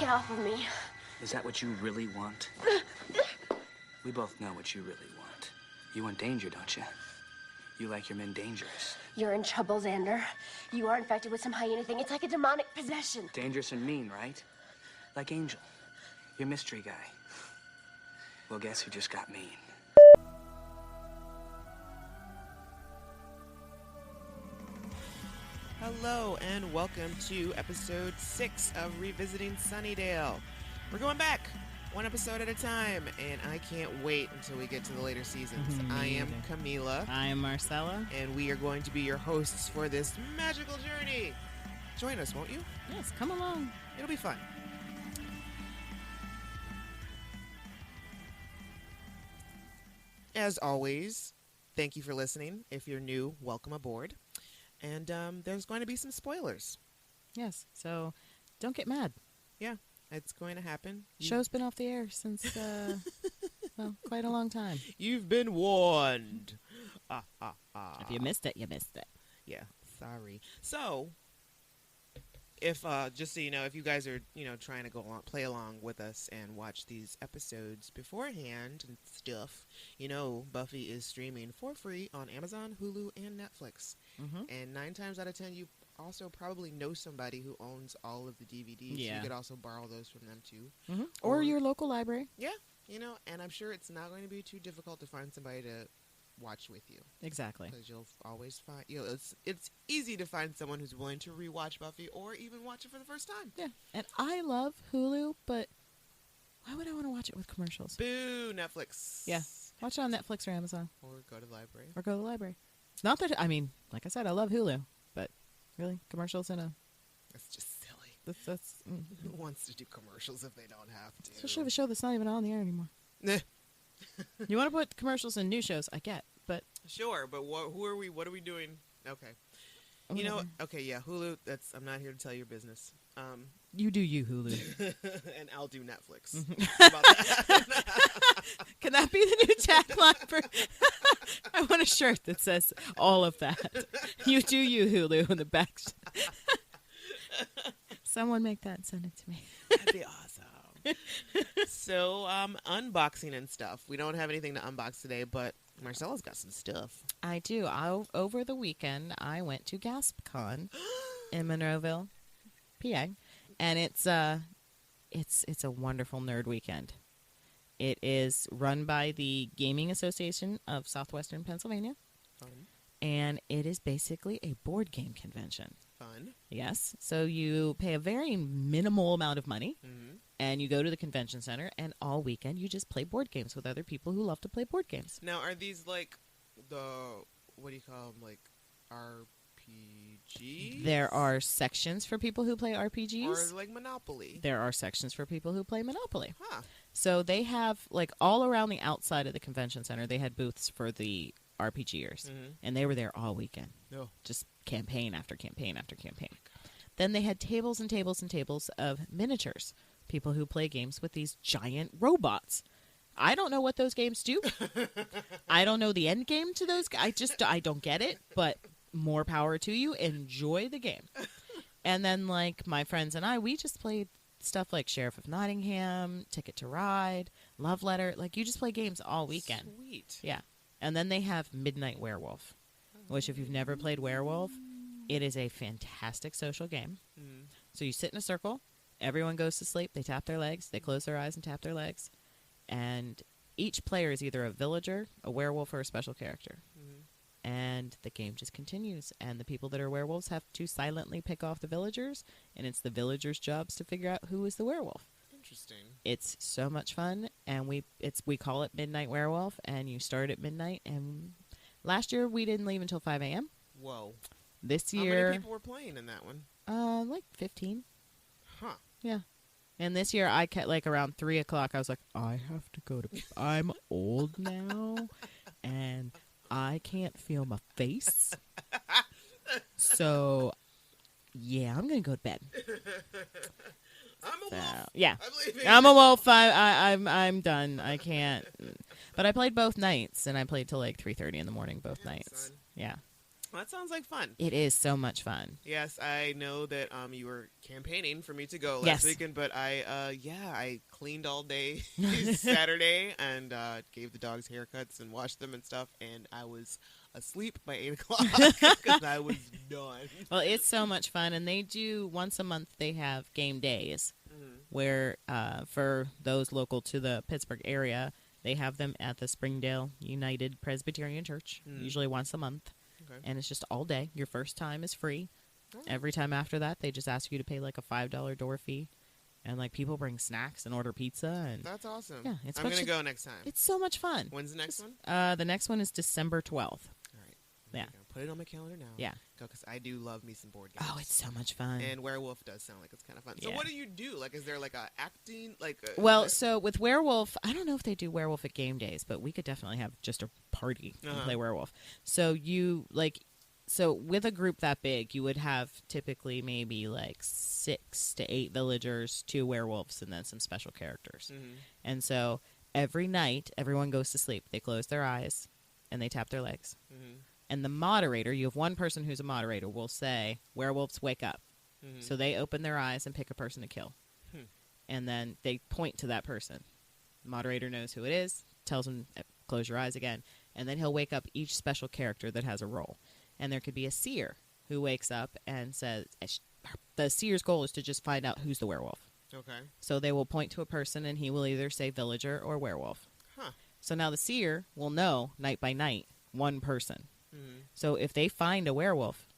Get off of me. Is that what you really want? We both know what you really want. You want danger, don't you? You like your men dangerous. You're in trouble, Xander. You are infected with some hyena thing. It's like a demonic possession. Dangerous and mean, right? Like Angel, your mystery guy. Well, guess who just got mean? Hello and welcome to episode 6 of Revisiting Sunnydale. We're going back one episode at a time, and I can't wait until we get to the later seasons. I am Camila. I am Marcella. And we are going to be your hosts for this magical journey. Join us, won't you? Yes, come along. It'll be fun. As always, thank you for listening. If you're new, welcome aboard. And there's going to be some spoilers. Yes, so don't get mad. Yeah, it's going to happen. Show's been off the air since, well, quite a long time. You've been warned. If you missed it, you missed it. Yeah, sorry. So, if just so you know, if you guys are trying to play along with us and watch these episodes beforehand and stuff, Buffy is streaming for free on Amazon, Hulu, and Netflix. Mm-hmm. And 9 times out of 10, you also probably know somebody who owns all of the DVDs. Yeah. You could also borrow those from them too. Mm-hmm. Or your local library. Yeah, and I'm sure it's not going to be too difficult to find somebody to watch with you. Exactly. Because you'll always find, it's easy to find someone who's willing to rewatch Buffy or even watch it for the first time. Yeah. And I love Hulu, but why would I want to watch it with commercials? Boo, Netflix. Yeah. Watch it on Netflix or Amazon. Or go to the library. Not that, like I said, I love Hulu, but really, commercials in a... That's just silly. That's Who wants to do commercials if they don't have to? Especially with a show that's not even on the air anymore. You want to put commercials in new shows, I get, but... Sure, but who are we? What are we doing? Okay. Okay, yeah, Hulu, I'm not here to tell your business. You do you, Hulu. And I'll do Netflix. How about that? Can that be the new tagline for... I want a shirt that says all of that. You do you, Hulu, in the back. Someone make that and send it to me. That'd be awesome. So, unboxing and stuff. We don't have anything to unbox today, but Marcella's got some stuff. I do. Over the weekend, I went to GaspCon in Monroeville, PA, and it's a wonderful nerd weekend. It is run by the Gaming Association of Southwestern Pennsylvania. Fun. And it is basically a board game convention. Fun. Yes. So you pay a very minimal amount of money, and you go to the convention center, and all weekend you just play board games with other people who love to play board games. Now, are these like what do you call them, like RPGs? There are sections for people who play RPGs. Or like Monopoly. There are sections for people who play Monopoly. Huh. So they have, like, all around the outside of the convention center, they had booths for the RPGers. And they were there all weekend. Oh. Just campaign after campaign after campaign. Then they had tables and tables and tables of miniatures. People who play games with these giant robots. I don't know what those games do. I don't know the end game to those. I don't get it, but more power to you. Enjoy the game. And then, like, my friends and I, we just played stuff like Sheriff of Nottingham, Ticket to Ride, Love Letter. Like, you just play games all weekend. Sweet. Yeah. And then they have Midnight Werewolf, which if you've never played Werewolf, it is a fantastic social game. So you sit in a circle. Everyone goes to sleep. They tap their legs. They close their eyes and tap their legs. And each player is either a villager, a werewolf, or a special character. And the game just continues. And the people that are werewolves have to silently pick off the villagers. And it's the villagers' jobs to figure out who is the werewolf. Interesting. It's so much fun. And we call it Midnight Werewolf. And you start at midnight. And last year we didn't leave until 5 a.m. Whoa. This year... How many people were playing in that one? Like 15. Huh. Yeah. And this year I kept, like, around 3 o'clock, I was like, I have to go to... I'm old now. And... I can't feel my face. So, yeah, I'm going to go to bed. I'm a wolf. Yeah. I'm a wolf. I'm done. I can't. But I played both nights, and I played till like 3:30 in the morning both nights. Son. Yeah. Well, that sounds like fun. It is so much fun. Yes, I know that you were campaigning for me to go Yes. last weekend, but I cleaned all day Saturday and gave the dogs haircuts and washed them and stuff, and I was asleep by 8 o'clock because I was done. Well, it's so much fun, and they do once a month. They have game days where, for those local to the Pittsburgh area, they have them at the Springdale United Presbyterian Church, usually once a month. Okay. And it's just all day. Your first time is free. Oh. Every time after that, they just ask you to pay like a $5 door fee. And like people bring snacks and order pizza. And That's awesome. Yeah, I'm going to go next time. it's so much fun. When's the next one? The next one is December 12th. All right. Yeah. I'm gonna put it on my calendar now. Yeah. Because I do love me some board games. Oh, it's so much fun. And Werewolf does sound like it's kind of fun. So Yeah. what do you do? Like, is there like a acting? Well, so with Werewolf, I don't know if they do Werewolf at game days, but we could definitely have just a party and play Werewolf. So So with a group that big, you would have typically maybe like 6 to 8 villagers, 2 werewolves, and then some special characters. And so every night, everyone goes to sleep. They close their eyes, and they tap their legs. And the moderator, you have one person who's a moderator, will say, werewolves, wake up. So they open their eyes and pick a person to kill. And then they point to that person. The moderator knows who it is, tells them, close your eyes again. And then he'll wake up each special character that has a role. And there could be a seer who wakes up and says, the seer's goal is to just find out who's the werewolf. Okay. So they will point to a person, and he will either say villager or werewolf. Huh. So now the seer will know, night by night, one person. So if they find a werewolf,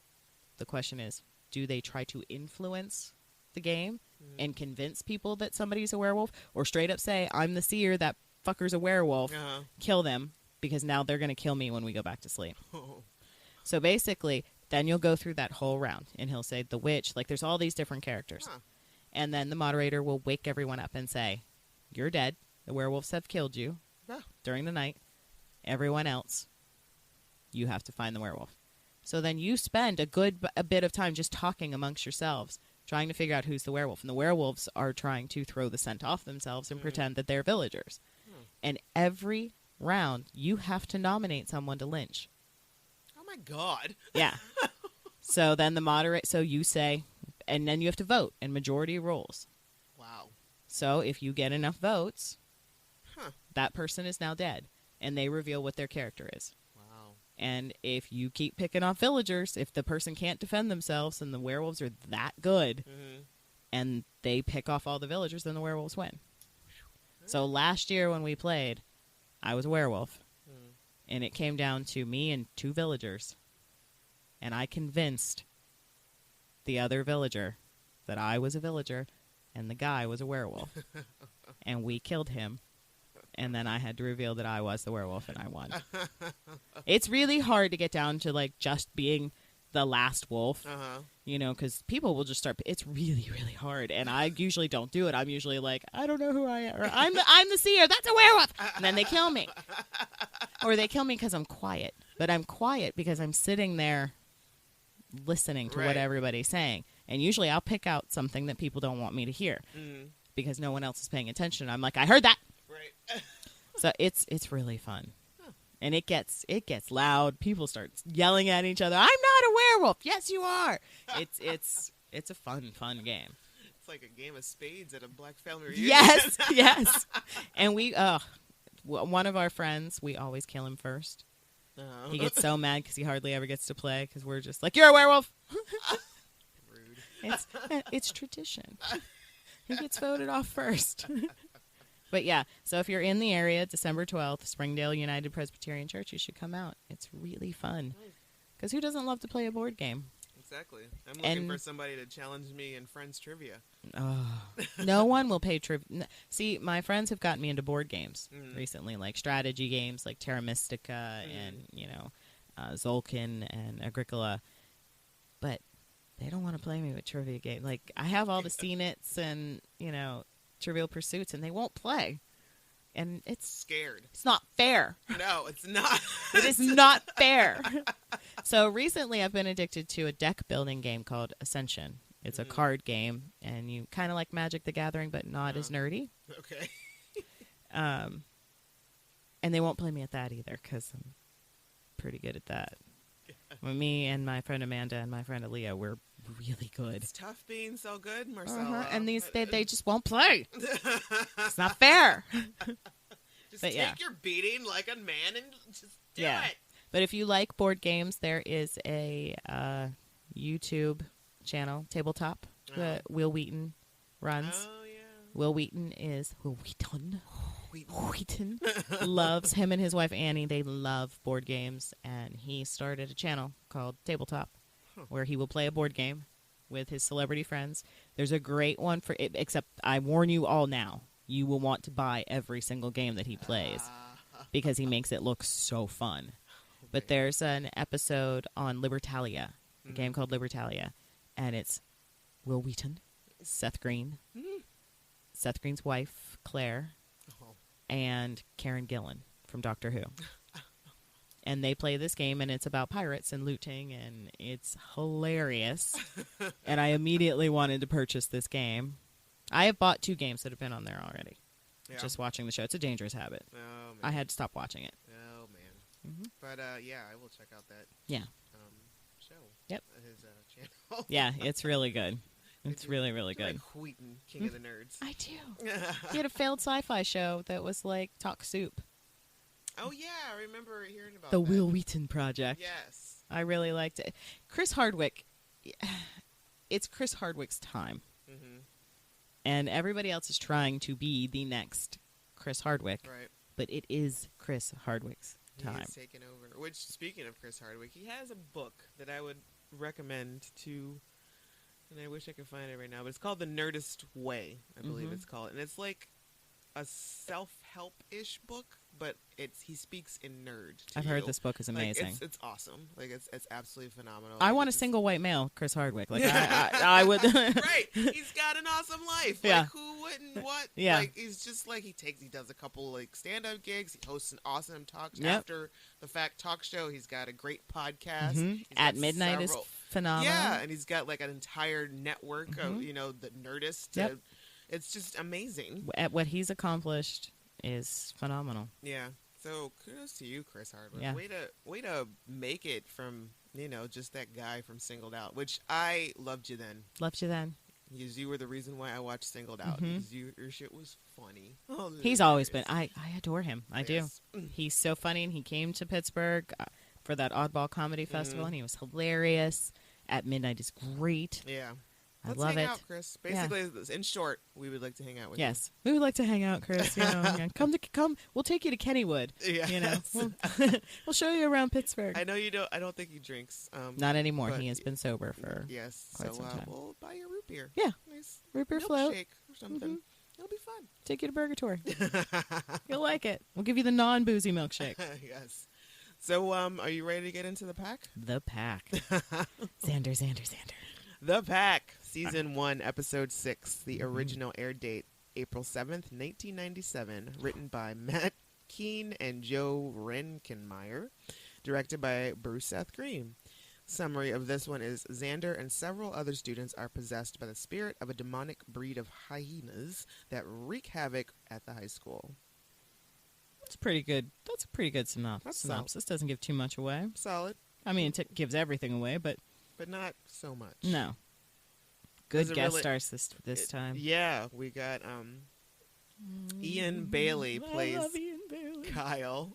the question is, do they try to influence the game and convince people that somebody's a werewolf? Or straight up say, I'm the seer, that fucker's a werewolf, kill them, because now they're going to kill me when we go back to sleep. So basically, then you'll go through that whole round, and he'll say the witch, like there's all these different characters. And then the moderator will wake everyone up and say, you're dead. The werewolves have killed you during the night. Everyone else, you have to find the werewolf. So then you spend a bit of time just talking amongst yourselves, trying to figure out who's the werewolf. And the werewolves are trying to throw the scent off themselves and pretend that they're villagers. And every round, you have to nominate someone to lynch. Oh my God. Yeah. So then so you say, and then you have to vote, and majority rules. Wow. So if you get enough votes, that person is now dead, and they reveal what their character is. Wow. And if you keep picking off villagers, if the person can't defend themselves and the werewolves are that good, and they pick off all the villagers, then the werewolves win. So last year when we played, I was a werewolf. And it came down to me and 2 villagers. And I convinced the other villager that I was a villager and the guy was a werewolf. And we killed him. And then I had to reveal that I was the werewolf and I won. It's really hard to get down to like just being the last wolf. You know, because people will just start. It's really, really hard. And I usually don't do it. I'm usually like, I don't know who I am. Or I'm the seer. That's a werewolf. And then they kill me. Or they kill me because I'm quiet. But I'm quiet because I'm sitting there listening to what everybody's saying. And usually I'll pick out something that people don't want me to hear. Because no one else is paying attention. I'm like, I heard that. Right. So it's really fun. And it gets loud. People start yelling at each other. I'm not a werewolf. Yes, you are. It's a fun game. It's like a game of spades at a black family reunion. Yes, yes. And one of our friends, we always kill him first. He gets so mad because he hardly ever gets to play because we're just like, you're a werewolf. Rude. It's tradition. He gets voted off first. But yeah, so if you're in the area, December 12th, Springdale United Presbyterian Church, you should come out. It's really fun. Because who doesn't love to play a board game? Exactly. I'm looking for somebody to challenge me in Friends Trivia. Oh, no one will pay trivia. See, my friends have gotten me into board games recently, like strategy games like Terra Mystica and, Zolkin and Agricola. But they don't want to play me with trivia games. Like, I have all the CNITs and, Trivial Pursuits, and they won't play. And it's scared. It's not fair. No, it's not. It is not fair. So recently I've been addicted to a deck building game called Ascension. It's a card game, and you kind of like Magic the Gathering, but not as nerdy. Okay. And they won't play me at that either, because I'm pretty good at that. Me and my friend Amanda and my friend Aaliyah, we're really good. It's tough being so good, Marcella. And they just won't play. It's not fair. Just But take your beating like a man and just do it. But if you like board games, there is a YouTube channel, Tabletop, that Will Wheaton runs. Oh, yeah. Will Wheaton loves him and his wife Annie. They love board games, and he started a channel called Tabletop where he will play a board game with his celebrity friends. There's a great one for it, except I warn you all now, you will want to buy every single game that he plays because he makes it look so fun. But there's an episode on Libertalia, a game called Libertalia, and it's Will Wheaton, Seth Green, Seth Green's wife, Claire, and Karen Gillan from Doctor Who. And they play this game, and it's about pirates and looting, and it's hilarious. And I immediately wanted to purchase this game. I have bought 2 games that have been on there already. Yeah. Just watching the show. It's a dangerous habit. Oh, man. I had to stop watching it. Oh, man. Mm-hmm. But, yeah, I will check out that show. Yep. His channel. Yeah, it's really good. It's really, really good. Like Wheaton, King of the Nerds. I do. He had a failed sci-fi show that was like Talk Soup. Oh, yeah. I remember hearing about The that. Will Wheaton Project. Yes. I really liked it. Chris Hardwick. It's Chris Hardwick's time. Mm-hmm. And everybody else is trying to be the next Chris Hardwick. Right. But it is Chris Hardwick's time. He's taken over. Which, speaking of Chris Hardwick, he has a book that I would recommend to, and I wish I could find it right now, but it's called The Nerdist Way, I believe it's called. And it's like a self-help-ish book, but he speaks in nerd to I've heard this book is amazing. Like, it's awesome. Like, it's absolutely phenomenal. I want a single white male Chris Hardwick. Like I would. Right. He's got an awesome life. Yeah. Like, who wouldn't? What? Yeah. Like, he's just like, he does a couple like stand-up gigs. He hosts an awesome Yep. after the fact talk show. He's got a great podcast. Mm-hmm. He's At got Midnight several- is phenomenal. Yeah, and he's got like an entire network of, the Nerdist. Yep. It's just amazing. At what he's accomplished is phenomenal. Yeah. So kudos to you, Chris Hardwick. Yeah. Way to make it from, just that guy from Singled Out, which I loved you then. Loved you then. Because you were the reason why I watched Singled Out. Because your shit was funny. He's always been. I adore him. I Yes. do. He's so funny, and he came to Pittsburgh for that Oddball Comedy Festival, and he was hilarious. At Midnight is great. Yeah. I Let's love hang it. out, Chris. Basically, in short, we would like to hang out with Yes, we would like to hang out, Chris. Yeah. Come. We'll take you to Kennywood. you. Yeah. We'll show you around Pittsburgh. I know you don't. I don't think he drinks. Not anymore. but- He has been sober for Yes. quite some time. We'll buy you a root beer. Yeah. Nice root beer float. milkshake or something. It'll be fun. Take you to Purgatory. You'll like it. We'll give you the non-boozy milkshake. Yes. So, are you ready to get into the pack? The Pack. Xander. The Pack, Season 1, Episode 6. The original air date, April 7th, 1997. Written by Matt Keane and Joe Renkenmeyer. Directed by Bruce Seth Green. Summary of this one is Xander and several other students are possessed by the spirit of a demonic breed of hyenas that wreak havoc at the high school. That's pretty good. That's a pretty good synopsis. Doesn't give too much away. Solid, I mean, it gives everything away, but but not so much. no. Good Does it guest really- stars this time. Yeah, we got Ian Bailey plays I love Ian Bailey. Kyle,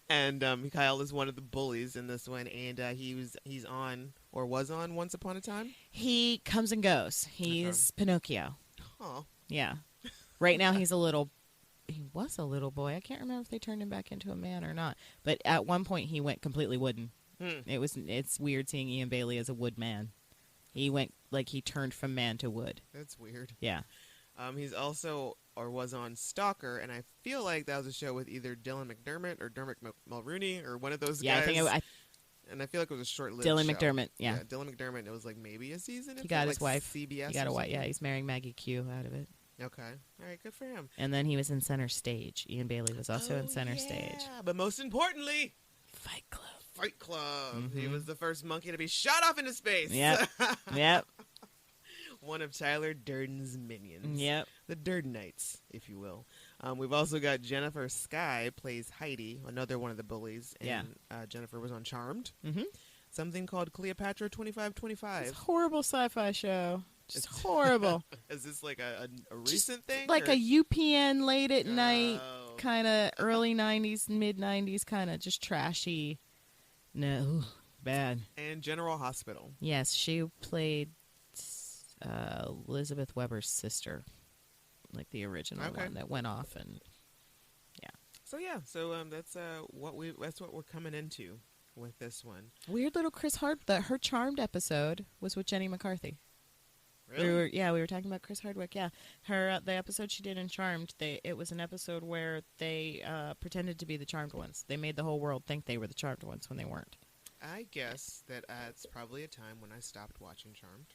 and Kyle is one of the bullies in this one, and he's on or was on Once Upon a Time. He comes and goes. He's Pinocchio. Oh, Yeah. Right now he was a little boy. I can't remember if they turned him back into a man or not. But at one point he went completely wooden. It's weird seeing Ian Bailey as a wood man. He went he turned from man to wood. that's weird. Yeah. He's also or was on Stalker, and I feel like that was a show with either Dylan McDermott or Dermot Mulrooney or one of those Yeah, guys. And I feel like it was a short-lived Dylan show. McDermott, yeah. Dylan McDermott. It was like maybe a season. He got his wife. CBS. He got or a wife. Yeah, something? he's marrying Maggie Q out of it. Okay. All right. Good for him. And then he was in Center Stage. Ian Bailey was also in Center Stage. But most importantly, Fight Club. Fight Club. He was the first monkey to be shot off into space. Yep. Yep. One of Tyler Durden's minions. Yep. The Durdenites, if you will. We've also got Jennifer Skye plays Heidi, another one of the bullies. And Yeah. Jennifer was on Charmed. Mm-hmm. Something called Cleopatra 2525. It's a horrible sci-fi show. Just horrible. Is this like a recent thing? Like or? a UPN late at night, Oh. kind of early 90s, mid 90s, kind of just trashy. No, bad. And General Hospital. Yes, she played Elizabeth Weber's sister, like the original one that went off, and So that's what we're coming into with this one. weird little Chris Hard. Her Charmed episode was with Jenny McCarthy. Really? We were talking about Chris Hardwick. Yeah, the episode she did in Charmed. It was an episode where they pretended to be the Charmed ones. They made the whole world think they were the Charmed ones when they weren't. I guess that it's probably a time when I stopped watching Charmed.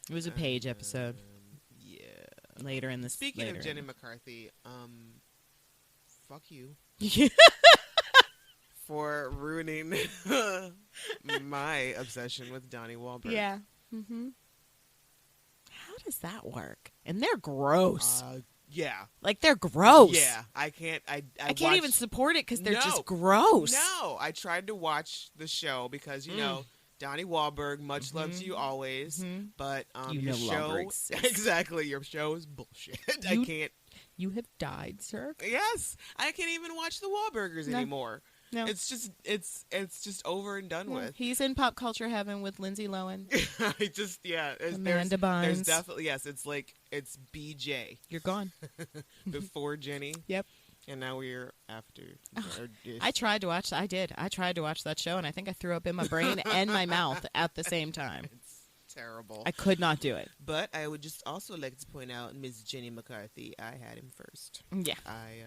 It was a Paige episode. Yeah. Later in the Speaking of Jenny McCarthy, fuck you for ruining my obsession with Donnie Wahlberg. Yeah. Mm-hmm. How does that work? And they're gross. Yeah. Like, they're gross. Yeah. I can't. I can't even support it because they're No. just gross. No, I tried to watch the show because you know Donnie Wahlberg, much love to you always, but You your no show longer exist. exactly your show is bullshit. I can't. You have died, sir. Yes, I can't even watch the Wahlburgers No. anymore. No. It's just over and done with. He's in pop culture heaven with Lindsay Lohan. I just Amanda there's Bynes. definitely it's BJ You're gone. before Jenny. Yep. And now we're after. I tried to watch. I did. I tried to watch that show, and I think I threw up in my brain and my mouth at the same time. It's terrible. I could not do it. But I would just also like to point out, Miss Jenny McCarthy, I had him first. Yeah. I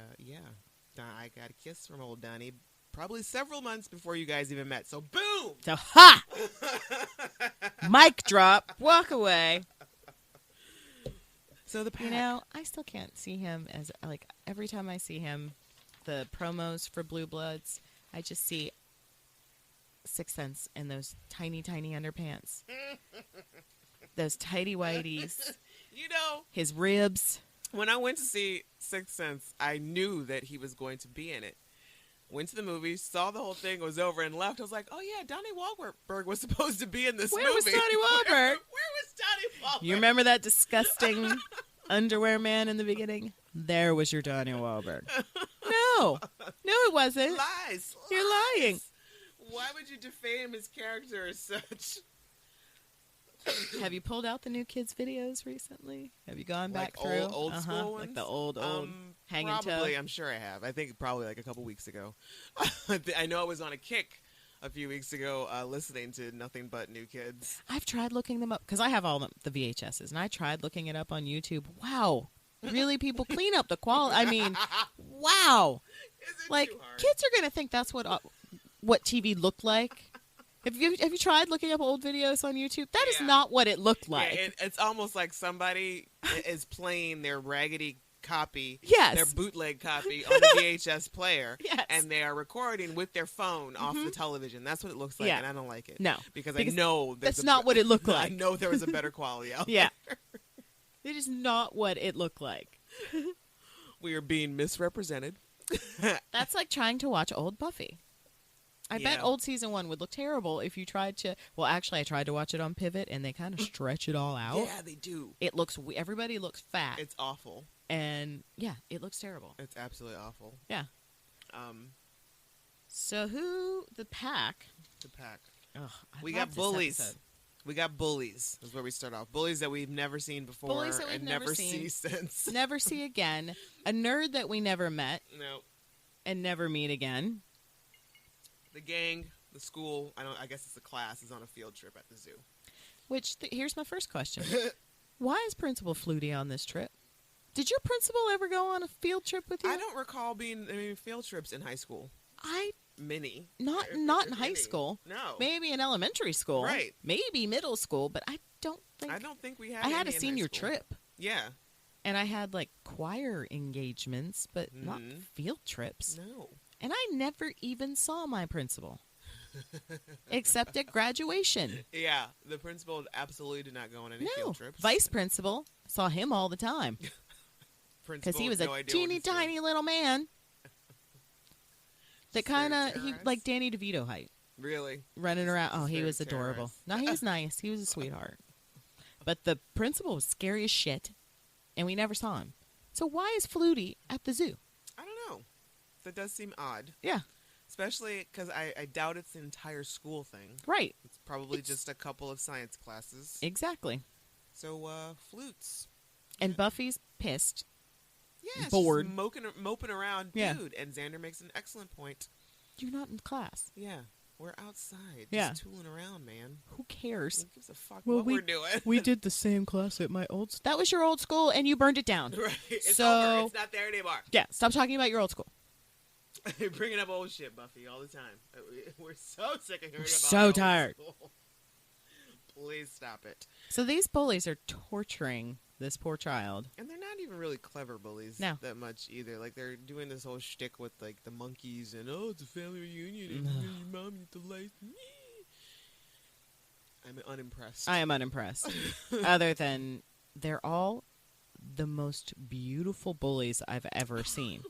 got a kiss from old Donnie probably several months before you guys even met. So boom! So, ha! Mic drop. Walk away. So the pack. You know, I still can't see him as, like, every time I see him, the promos for Blue Bloods, I just see Sixth Sense in those tiny, tiny underpants. Those tighty whities. You know, His ribs. when I went to see Sixth Sense, I knew that he was going to be in it. Went to the movie, saw the whole thing, was over, and left. I was like, oh, yeah, Donnie Wahlberg was supposed to be in this movie. Where was Donnie Wahlberg? Where was Donnie Wahlberg? You remember that disgusting underwear man in the beginning? There was your Donnie Wahlberg. No, it wasn't. Lies. You're lying. Why would you defame his character as such? Have you pulled out the new kids videos recently? Have you gone back Like through old school ones? like the old hanging probably, toe? I'm sure I have. I think probably like a couple weeks ago. I know I was on a kick a few weeks ago listening to Nothing But New Kids. I've tried looking them up because I have all the VHSs, and I tried looking it up on YouTube. Wow, really? People clean up the quality. I mean, wow. Is it Like, too hard? kids are gonna think that's what TV looked like. Have you tried looking up old videos on YouTube? That is Yeah. not what it looked like. Yeah, it's almost like somebody is playing their raggedy copy, Yes. their bootleg copy on the VHS player, Yes. and they are recording with their phone off the television. That's what it looks like, Yeah. and I don't like it. No, because because I know that's not what it looked I like. know there was a better quality out Yeah, it is not what it looked like. We are being misrepresented. That's like trying to watch old Buffy. I bet Yeah. old season 1 would look terrible if you tried to. Well, actually, I tried to watch it on Pivot, and they kind of stretch it all out. Yeah, they do. It looks. Everybody looks fat, It's awful. and yeah, it looks terrible. It's absolutely awful. Yeah. So the pack? The pack. Ugh, We love got this bullies. episode. We got bullies. Is where we start off. Bullies that we've never seen before Bullies that we've and never never seen. see since. Never see again. A nerd that we never met No. and never meet again. The gang, the school, I guess it's the class, is on a field trip at the zoo. Which here's my first question: why is Principal Flutie on this trip? Did your principal ever go on a field trip with you? I don't recall being field trips in high school. Many. Not in high Many. school. No. Maybe in elementary school. Right. Maybe middle school, but I don't think. I don't think we had. I had any a in senior high school. trip, Yeah. and I had like choir engagements, but not Mhm. field trips. No. And I never even saw my principal, except at graduation. Yeah. The principal absolutely did not go on any No, field trips. vice principal saw him all the time. Principal he was with no a idea what teeny he's doing. tiny little man. That kind of, he terrorized. like Danny DeVito height. Really? Running around. Oh, Just he very was adorable. terrorized. No, he was nice. He was a sweetheart. But the principal was scary as shit, and we never saw him. So why is Flutie at the zoo? I don't know. That does seem odd. Yeah. Especially because I doubt it's an entire school thing. Right. It's probably just a couple of science classes. Exactly. So, flutes. And Buffy's pissed. Yeah, bored. she's moping around, Yeah. dude. And Xander makes an excellent point. You're not in class. Yeah, we're outside, Yeah. just tooling around, man. Who cares? Who gives a fuck Well, what we're doing? We did the same class at my old. That was your old school, and you burned it down. Right. It's So- over. It's not there anymore. Yeah. Stop talking about your old school. You're bringing up old shit, Buffy, all the time. We're so sick of hearing about so old tired. school. Please stop it. So these bullies are torturing this poor child. And they're not even really clever bullies No. that much either. Like, they're doing this whole shtick with, like, the monkeys and, oh, it's a family reunion and your mom used to like me. I'm unimpressed. I am unimpressed. Other than they're all the most beautiful bullies I've ever seen.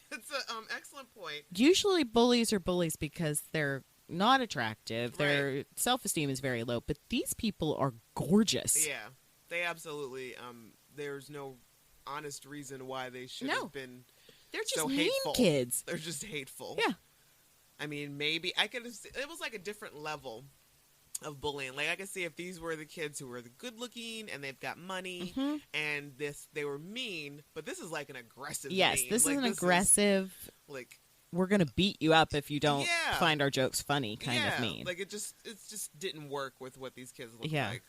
That's an excellent point. Usually bullies are bullies because they're not attractive. Their self-esteem is very low. But these people are gorgeous. Yeah, they absolutely. There's no honest reason why they should No. have been. They're just so mean hateful. kids. They're just hateful. Yeah. I mean, maybe I could. It was like a different level of bullying. Like I could see if these were the kids who were the good-looking and they've got money, and they were mean. But this is like an aggressive. Yes, mean. this like, is an aggressive. Like We're gonna beat you up if you don't Yeah. find our jokes funny. Kind of mean. Like it just didn't work with what these kids look Yeah. like.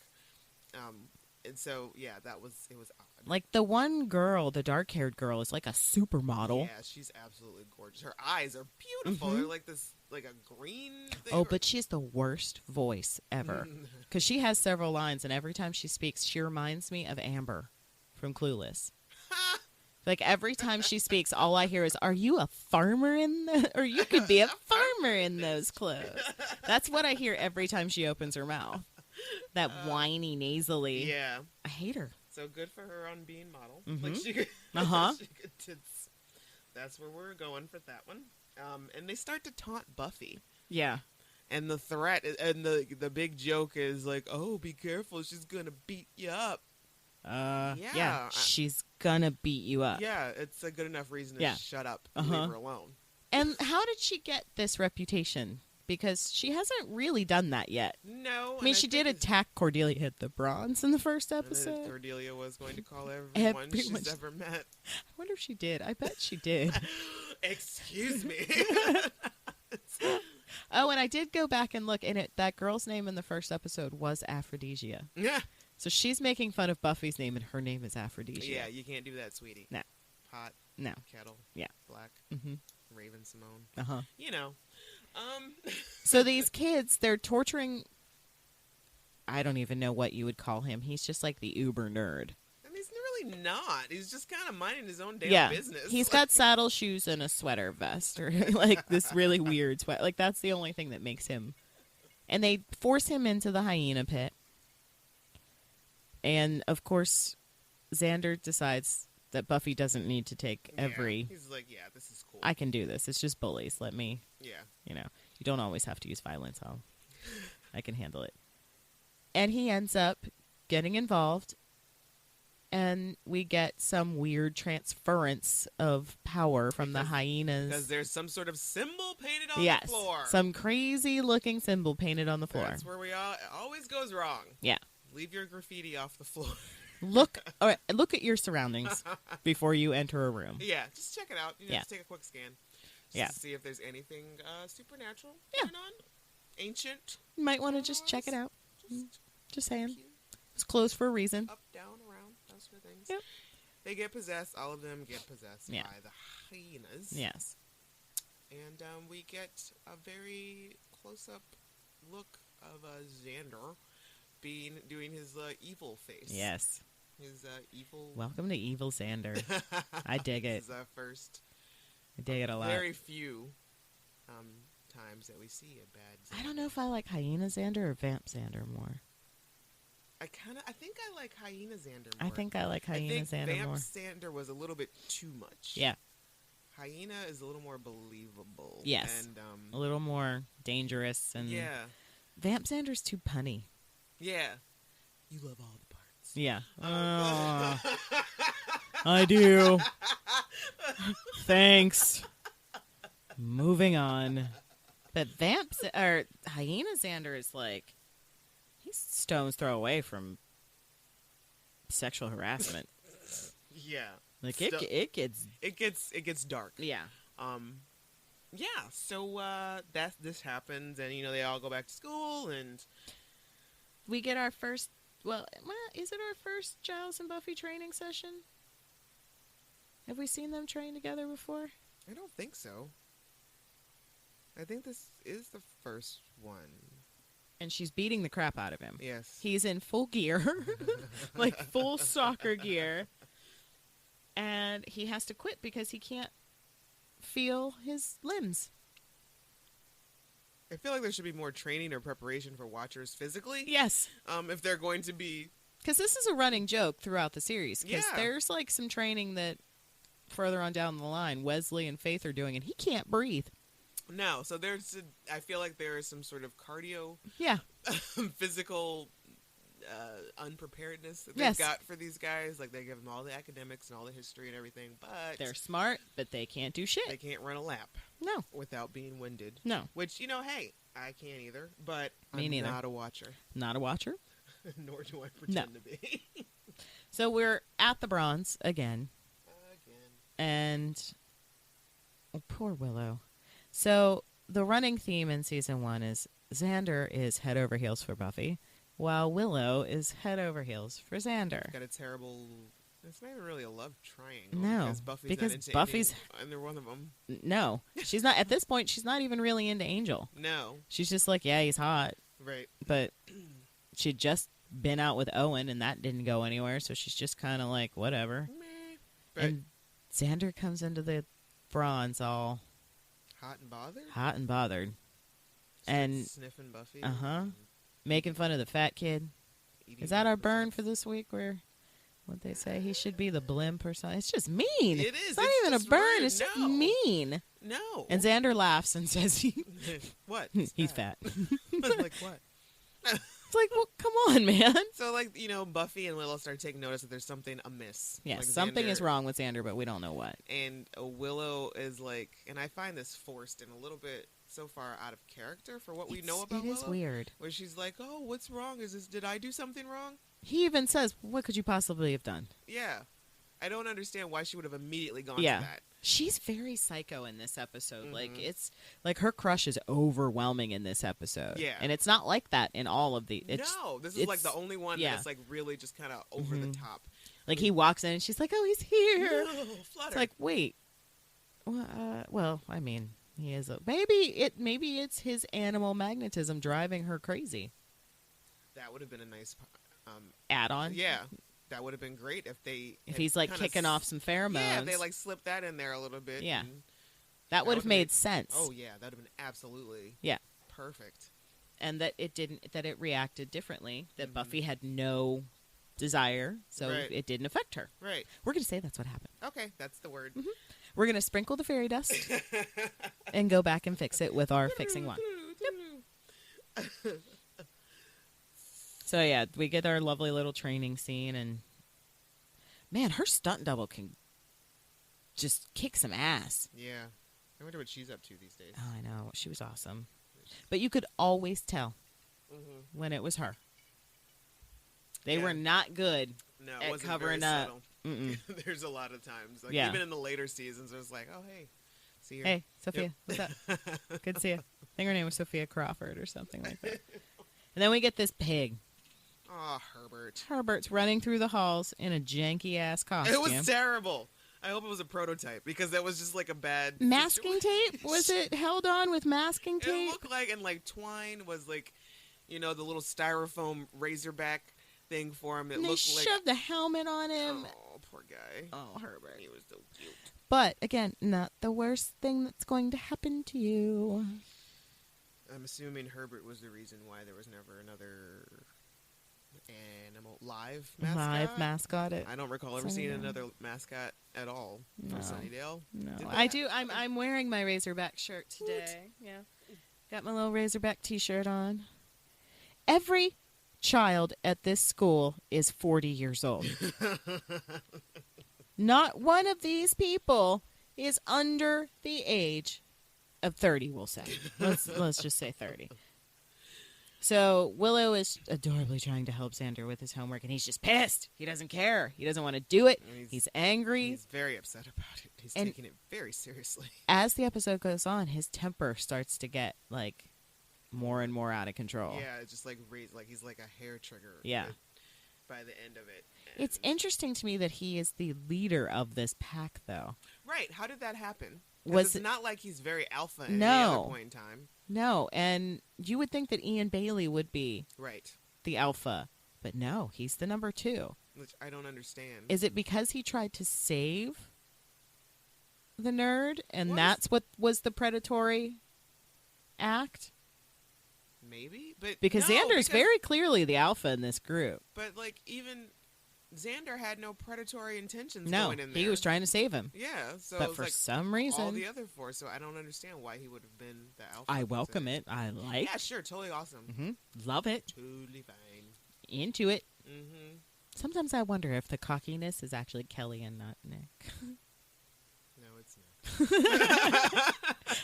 And so it was odd. Like the one girl, the dark-haired girl, is like a supermodel. Yeah, she's absolutely gorgeous. Her eyes are beautiful. They're like this, like a green thing. Oh, but she has the worst voice ever. Because she has several lines, and every time she speaks, she reminds me of Amber from Clueless. Like every time she speaks, all I hear is, "Are you a farmer in the?" Or you could be a farmer in those clothes. That's what I hear every time she opens her mouth. That whiny, nasally. Yeah. I hate her. So good for her on being model. Like she could, she could that's where we're going for that one. And they start to taunt Buffy. Yeah. And the threat and the big joke is like, "Oh, be careful, she's gonna beat you up." Yeah. She's gonna beat you up. Yeah, it's a good enough reason to shut up and leave her alone. And how did she get this reputation? Because she hasn't really done that yet. No. I mean, she did attack Cordelia at the Bronze in the first And episode. then Cordelia was going to call everyone she's ever met. I wonder if she did. I bet she did. Excuse me. Oh, and I did go back and look, and that girl's name in the first episode was Aphrodisia. Yeah. So she's making fun of Buffy's name, and her name is Aphrodisia. Yeah, you can't do that, sweetie. No. Hot. No. Kettle. Yeah. Black. Mm-hmm. Raven Simone. Uh-huh. You know. So these kids, they're torturing... I don't even know what you would call him. He's just like the uber nerd. And he's really not. He's just kind of minding his own damn business. He's got saddle shoes and a sweater vest, or like this really weird sweat. Like that's the only thing that makes him. And they force him into the hyena pit, and of course, Xander decides that Buffy doesn't need to take every. He's like, yeah, this is cool. I can do this. It's just bullies. Let me. Yeah. You know, you don't always have to use violence. I can handle it. And he ends up getting involved. And we get some weird transference of power from the hyenas. Because there's some sort of symbol painted on the floor. Some crazy looking symbol painted on the floor. That's where it always goes wrong. Yeah. Leave your graffiti off the floor. Look at your surroundings before you enter a room. Yeah, just check it out. Just take a quick scan. Just to see if there's anything supernatural going on. Ancient. You might want to just check it out. Just saying. It's closed for a reason. Up, down, around, those sort of things. Yep. They get possessed. All of them get possessed by the hyenas. Yes. And we get a very close-up look of Xander doing his evil face. Yes. His evil... Welcome to Evil Xander. I dig it. This is first... I dig it a lot. Very few times that we see a bad Xander. I don't know if I like Hyena Xander or Vamp Xander more. I think I like Hyena Xander I more. think I like Hyena Xander Vamp more. Xander was a little bit too much. Yeah. Hyena is a little more believable. Yes. And, a little more dangerous. And yeah. Vamp Xander's too punny. Yeah. You love all the parts. Yeah. I do. Thanks. Moving on. But Hyena Xander is like, he's stone's throw away from sexual harassment. Yeah. Like it gets dark. Yeah. Yeah. So this happens, and they all go back to school, and we get our first. Well, is it our first Giles and Buffy training session? Have we seen them train together before? I don't think so. I think this is the first one. And she's beating the crap out of him. Yes. He's in full gear, like full soccer gear. And he has to quit because he can't feel his limbs. I feel like there should be more training or preparation for watchers physically. Yes. If they're going to be... Because this is a running joke throughout the series. Because Yeah. there's like some training that further on down the line, Wesley and Faith are doing, and he can't breathe. No, so I feel like there is some sort of cardio, Yeah. physical unpreparedness that Yes. they've got for these guys. Like, they give them all the academics and all the history and everything, but They're smart, but they can't do shit. they can't run a lap No. without being winded. No. Which, hey, I can't either, but Me I'm neither. not a watcher. Not a watcher. Nor do I pretend to be. So we're at the Bronze again. Again. And poor Willow. So the running theme in season 1 is Xander is head over heels for Buffy, while Willow is head over heels for Xander. Got a terrible... It's not even really a love triangle. No, because Buffy's either one of them. No, she's not. At this point, she's not even really into Angel. No. She's just like, yeah, he's hot. Right. But she'd just been out with Owen, and that didn't go anywhere, so she's just kind of like, whatever. Meh. But And Xander comes into the Bronze all hot and bothered. And sniffing Buffy. Uh-huh. Making fun of the fat kid. Eating Is that our herself. burn for this week? Where what they say he should be the blimp or something? It's just mean. It is. It's not It's even a just burn. rude. It's just No. mean. No. And Xander laughs and says What? he's fat. Like what? It's like, well, come on, man. So, Buffy and Willow start taking notice that there's something amiss. Yes, Like, something Xander- is wrong with Xander, but we don't know what. And Willow is like, and I find this forced and a little bit so far out of character for what we know about It is Willow. weird. Where she's like, oh, what's wrong? Did I do something wrong? He even says, what could you possibly have done? Yeah. I don't understand why she would have immediately gone Yeah. to that. She's very psycho in this episode. Mhm. Like, it's like her crush is overwhelming in this episode. Yeah. And it's not like that in all of the. No, this is like it's- the only one yeah. that's like really just kind of over the top. Like, he walks in and she's like, oh, he's here. No, flutter. It's like, wait. Well, I mean, he is. Maybe it's his animal magnetism driving her crazy. That would have been a nice Add on. yeah. That would have been great if they If had he's like kinda kicking off some pheromones. Yeah, if they like slipped that in there a little bit. Yeah. and that would have would've made sense. Oh yeah, that would have been absolutely Yeah. perfect. And that it reacted differently. That Mhm. Buffy had no desire, so Right. it didn't affect her. Right. We're gonna say that's what happened. Okay, that's the word. We're gonna sprinkle the fairy dust and go back and fix it with our fixing wand. So yeah, we get our lovely little training scene, and man, her stunt double can just kick some ass. Yeah. I wonder what she's up to these days. Oh, I know, she was awesome, but you could always tell Mhm. when it was her. They Yeah. were not good. No, At it wasn't covering very up. subtle. Mm-mm. There's a lot of times, like Yeah. even in the later seasons, it was like, oh hey, see her. Hey, Sophia, what's up? Yep. Good to see you. I think her name was Sophia Crawford or something like that. And then we get this pig. Oh, Herbert. Herbert's running through the halls in a janky ass costume. It was terrible. I hope it was a prototype because that was just like a bad Masking situation. tape? Was it held on with masking It tape? looked like, and like twine was like, the little styrofoam razorback thing for him. It And they looked like, shoved the helmet on him. oh, poor guy. Oh, Herbert. He was so cute. But again, not the worst thing that's going to happen to you. I'm assuming Herbert was the reason why there was never another live mascot. Live mascot at I don't recall ever seeing another mascot at all for Sunnydale. No, I do. I'm wearing my Razorback shirt today. Yeah, got my little Razorback T-shirt on. Every child at this school is 40 years old. Not one of these people is under the age of 30, we'll say. Let's just say 30. So Willow is adorably trying to help Xander with his homework, and he's just pissed. He doesn't care. He doesn't want to do it. He's angry. He's very upset about it. He's taking it very seriously. As the episode goes on, his temper starts to get, like, more and more out of control. Yeah, it's just like he's like a hair trigger. Yeah. By the end of it. It's interesting to me that he is the leader of this pack, though. Right. How did that happen? It's not like he's very alpha at any other point in time. No, and you would think that Ian Bailey would be the alpha, but no, he's the number 2. Which I don't understand. Is it because he tried to save the nerd, and that's what was the predatory act? Maybe, but because Xander's very clearly the alpha in this group. But like even Xander had no predatory intentions going in there. He was trying to save him. Yeah, so but for some reason, all the other 4. So I don't understand why he would have been the alpha. I welcome it. I like. Yeah, sure, totally awesome. Mm-hmm. Love it. Totally fine. Into it. Mm-hmm. Sometimes I wonder if the cockiness is actually Kelly and not Nick. No, it's not.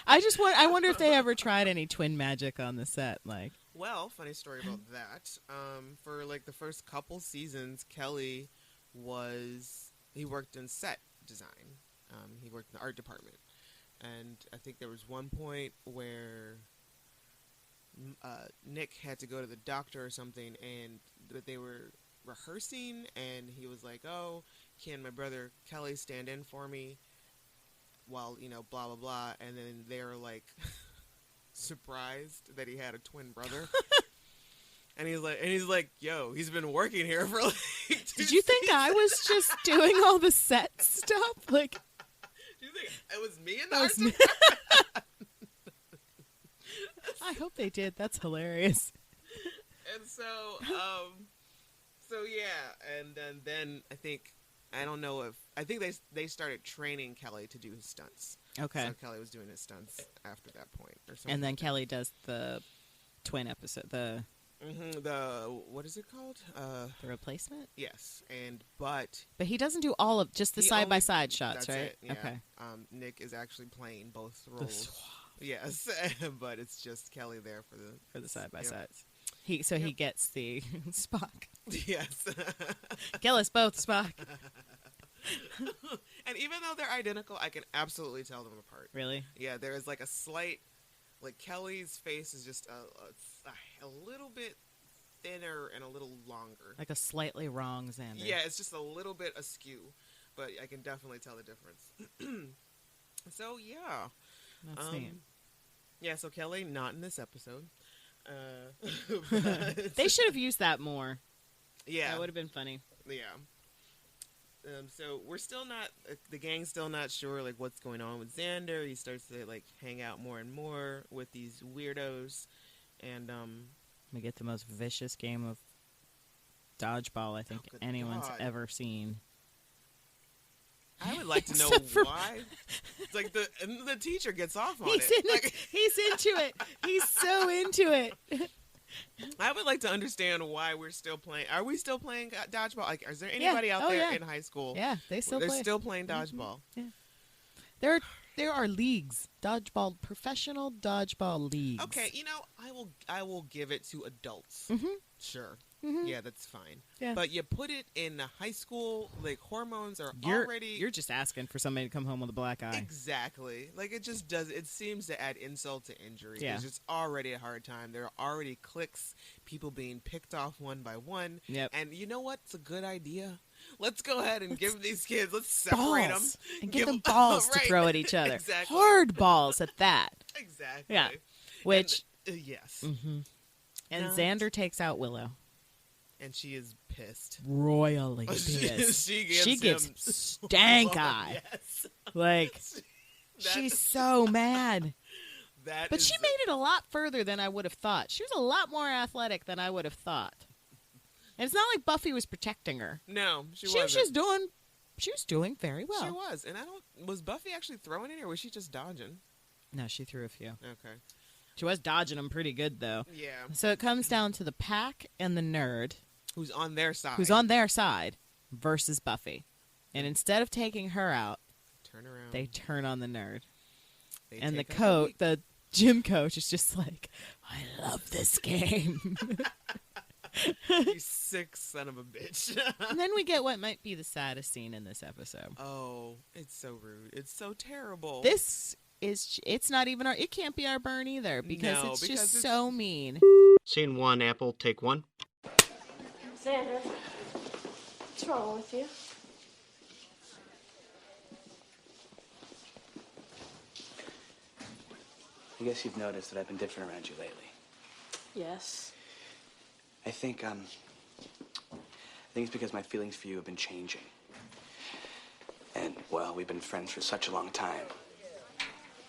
I wonder if they ever tried any twin magic on the set. Like, well, funny story about that. For like the first couple seasons, Kelly he worked in set design. He worked in the art department, and I think there was one point where Nick had to go to the doctor or something, and they were rehearsing, and he was like, "Oh, can my brother Kelly stand in for me?" While, blah, blah, blah. And then they're, like, surprised that he had a twin brother. and he's like, yo, he's been working here for, like, 2 Did you think I was just doing all the set stuff? Like, do you think it was me in the art department? I hope they did. That's hilarious. And so yeah. And then I think... I think they started training Kelly to do his stunts. Okay. So Kelly was doing his stunts after that point or something. And then Kelly does the twin episode, the what is it called? The replacement? Yes. But he doesn't do all of just the side by side shots, that's right? It, yeah. Okay. Nick is actually playing both roles. Yes, but it's just Kelly there for the side by sides. He gets the Spock. Yes. Kill us both, Spock. And even though they're identical, I can absolutely tell them apart. Really? Yeah, there is like a slight, like Kelly's face is just a little bit thinner and a little longer. Like a slightly wrong Xander. Yeah, it's just a little bit askew, but I can definitely tell the difference. So yeah. That's neat. Yeah, so Kelly, not in this episode. They should have used that more. Yeah. That would have been funny. Yeah. So we're still not, the gang's still not sure, like, what's going on with Xander. He starts to, like, hang out more and more with these weirdos. And, we get the most vicious game of dodgeball I think anyone's ever seen. I would like to know why. It's like the teacher gets off on it. He's into it. He's so into it. I would like to understand why we're still playing. Are we still playing dodgeball? Like, is there anybody out there in high school? Yeah, they're still playing dodgeball. Mm-hmm. Yeah. There are leagues, professional dodgeball leagues. Okay, I will give it to adults. Mm-hmm. Sure. Mm-hmm. Yeah, that's fine. Yeah. But you put it in high school, like, hormones are already... You're just asking for somebody to come home with a black eye. Exactly. Like, it just does... It seems to add insult to injury. Yeah. It's just already a hard time. There are already cliques, people being picked off one by one. Yep. And you know what? It's a good idea. Let's go ahead and give these kids... Let's separate them. And give them balls to throw at each other. Exactly. Hard balls at that. Exactly. Yeah. Which... yes. Mm-hmm. And Xander takes out Willow. And she is pissed. Royally pissed. she gets stank eye. Yes. Like, she's so mad. But she made it a lot further than I would have thought. She was a lot more athletic than I would have thought. And it's not like Buffy was protecting her. No, she was wasn't. She was doing very well. She was. And was Buffy actually throwing it, or was she just dodging? No, she threw a few. Okay. She was dodging them pretty good, though. Yeah. So it comes down to the Pack and the Nerd. Who's on their side. Versus Buffy. And instead of taking her out, turn around. They turn on the Nerd. They and take the gym coach is just like, I love this game. You sick son of a bitch. And then we get what might be the saddest scene in this episode. Oh, it's so rude. It's so terrible. It's not even it can't be our burn either because it's just so mean. Scene 1, Apple, take 1. Xander, what's wrong with you? I guess you've noticed that I've been different around you lately. Yes. I think it's because my feelings for you have been changing. And, well, we've been friends for such a long time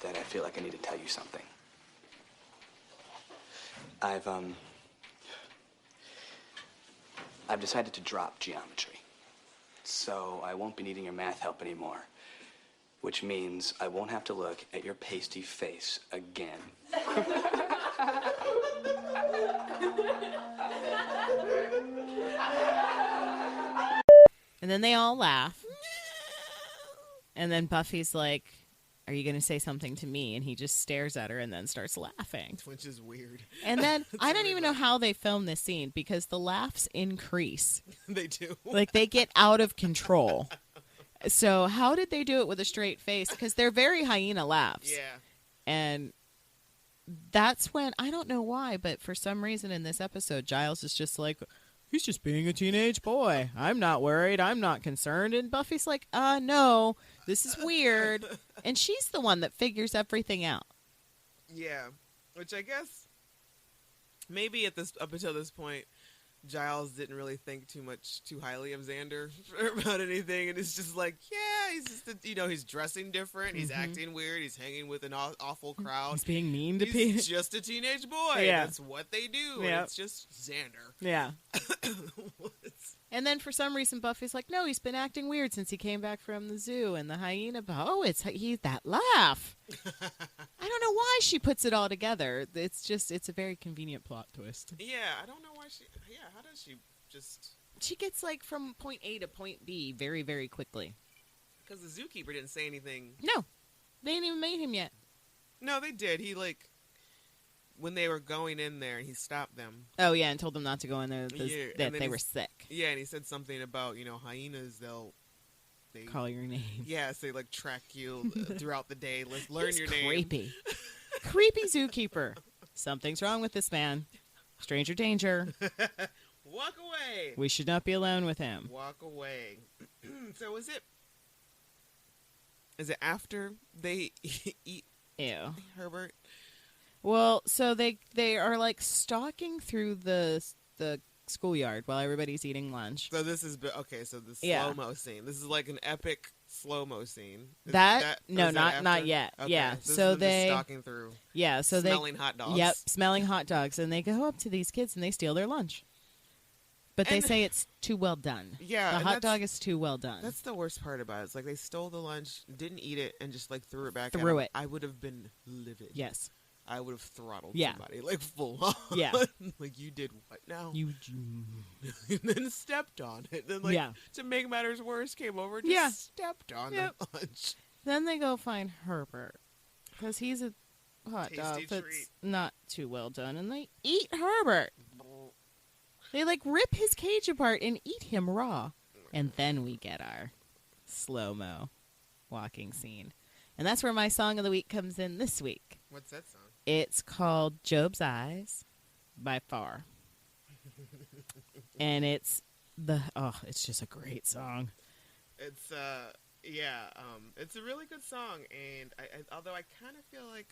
that I feel like I need to tell you something. I've decided to drop geometry. So I won't be needing your math help anymore. Which means I won't have to look at your pasty face again. And then they all laugh. And then Buffy's like, are you going to say something to me? And he just stares at her and then starts laughing. Which is weird. And then I don't even know how they filmed this scene because the laughs increase. They do. Like they get out of control. So how did they do it with a straight face? Because they're very hyena laughs. Yeah. And that's when, I don't know why, but for some reason in this episode, Giles is just like, he's just being a teenage boy. I'm not worried. I'm not concerned. And Buffy's like, no, this is weird. And she's the one that figures everything out. Yeah. Which I guess maybe up until this point, Giles didn't really think too highly of Xander about anything, and it's just like, yeah, he's just he's dressing different, he's acting weird, he's hanging with an awful crowd, he's being mean to people. He's just a teenage boy. Yeah. That's what they do. Yeah. And it's just Xander. Yeah. And then for some reason Buffy's like, no, he's been acting weird since he came back from the zoo, and the hyena, he's that laugh. I don't know why she puts it all together. It's a very convenient plot twist. Yeah, I don't know why how does she just... She gets like from point A to point B very, very quickly. Because the zookeeper didn't say anything. No, they ain't even made him yet. No, they did. He when they were going in there, he stopped them. Oh, yeah, and told them not to go in there, that they were sick. Yeah, and he said something about, hyenas, they call your name. Yes, they, track you throughout the day. Learn your name. Creepy. Creepy zookeeper. Something's wrong with this man. Stranger danger. Walk away. We should not be alone with him. Walk away. So is it after they eat Ew. Herbert? Well, so they are stalking through the schoolyard while everybody's eating lunch. So this is okay. So the slow-mo scene. This is like an epic slow-mo scene. Not yet. Okay. Yeah. So they just stalking through. Yeah. So smelling hot dogs. Yep, smelling hot dogs, and they go up to these kids and they steal their lunch. But they say it's too well done. Yeah, the hot dog is too well done. That's the worst part about it. It's like they stole the lunch, didn't eat it, and just threw it back. Threw it. I would have been livid. Yes. I would have throttled Yeah. somebody, full on. Yeah. You did what now? You. And then stepped on it. Then, to make matters worse, came over and just stepped on the lunch. Then they go find Herbert, because he's a hot dog Tasty that's treat. not too well done, and they eat Herbert. They rip his cage apart and eat him raw. And then we get our slow-mo walking scene. And that's where my song of the week comes in this week. What's that song? It's called Job's Eyes by Far. And it's just a great song. It's it's a really good song, and although I kind of feel like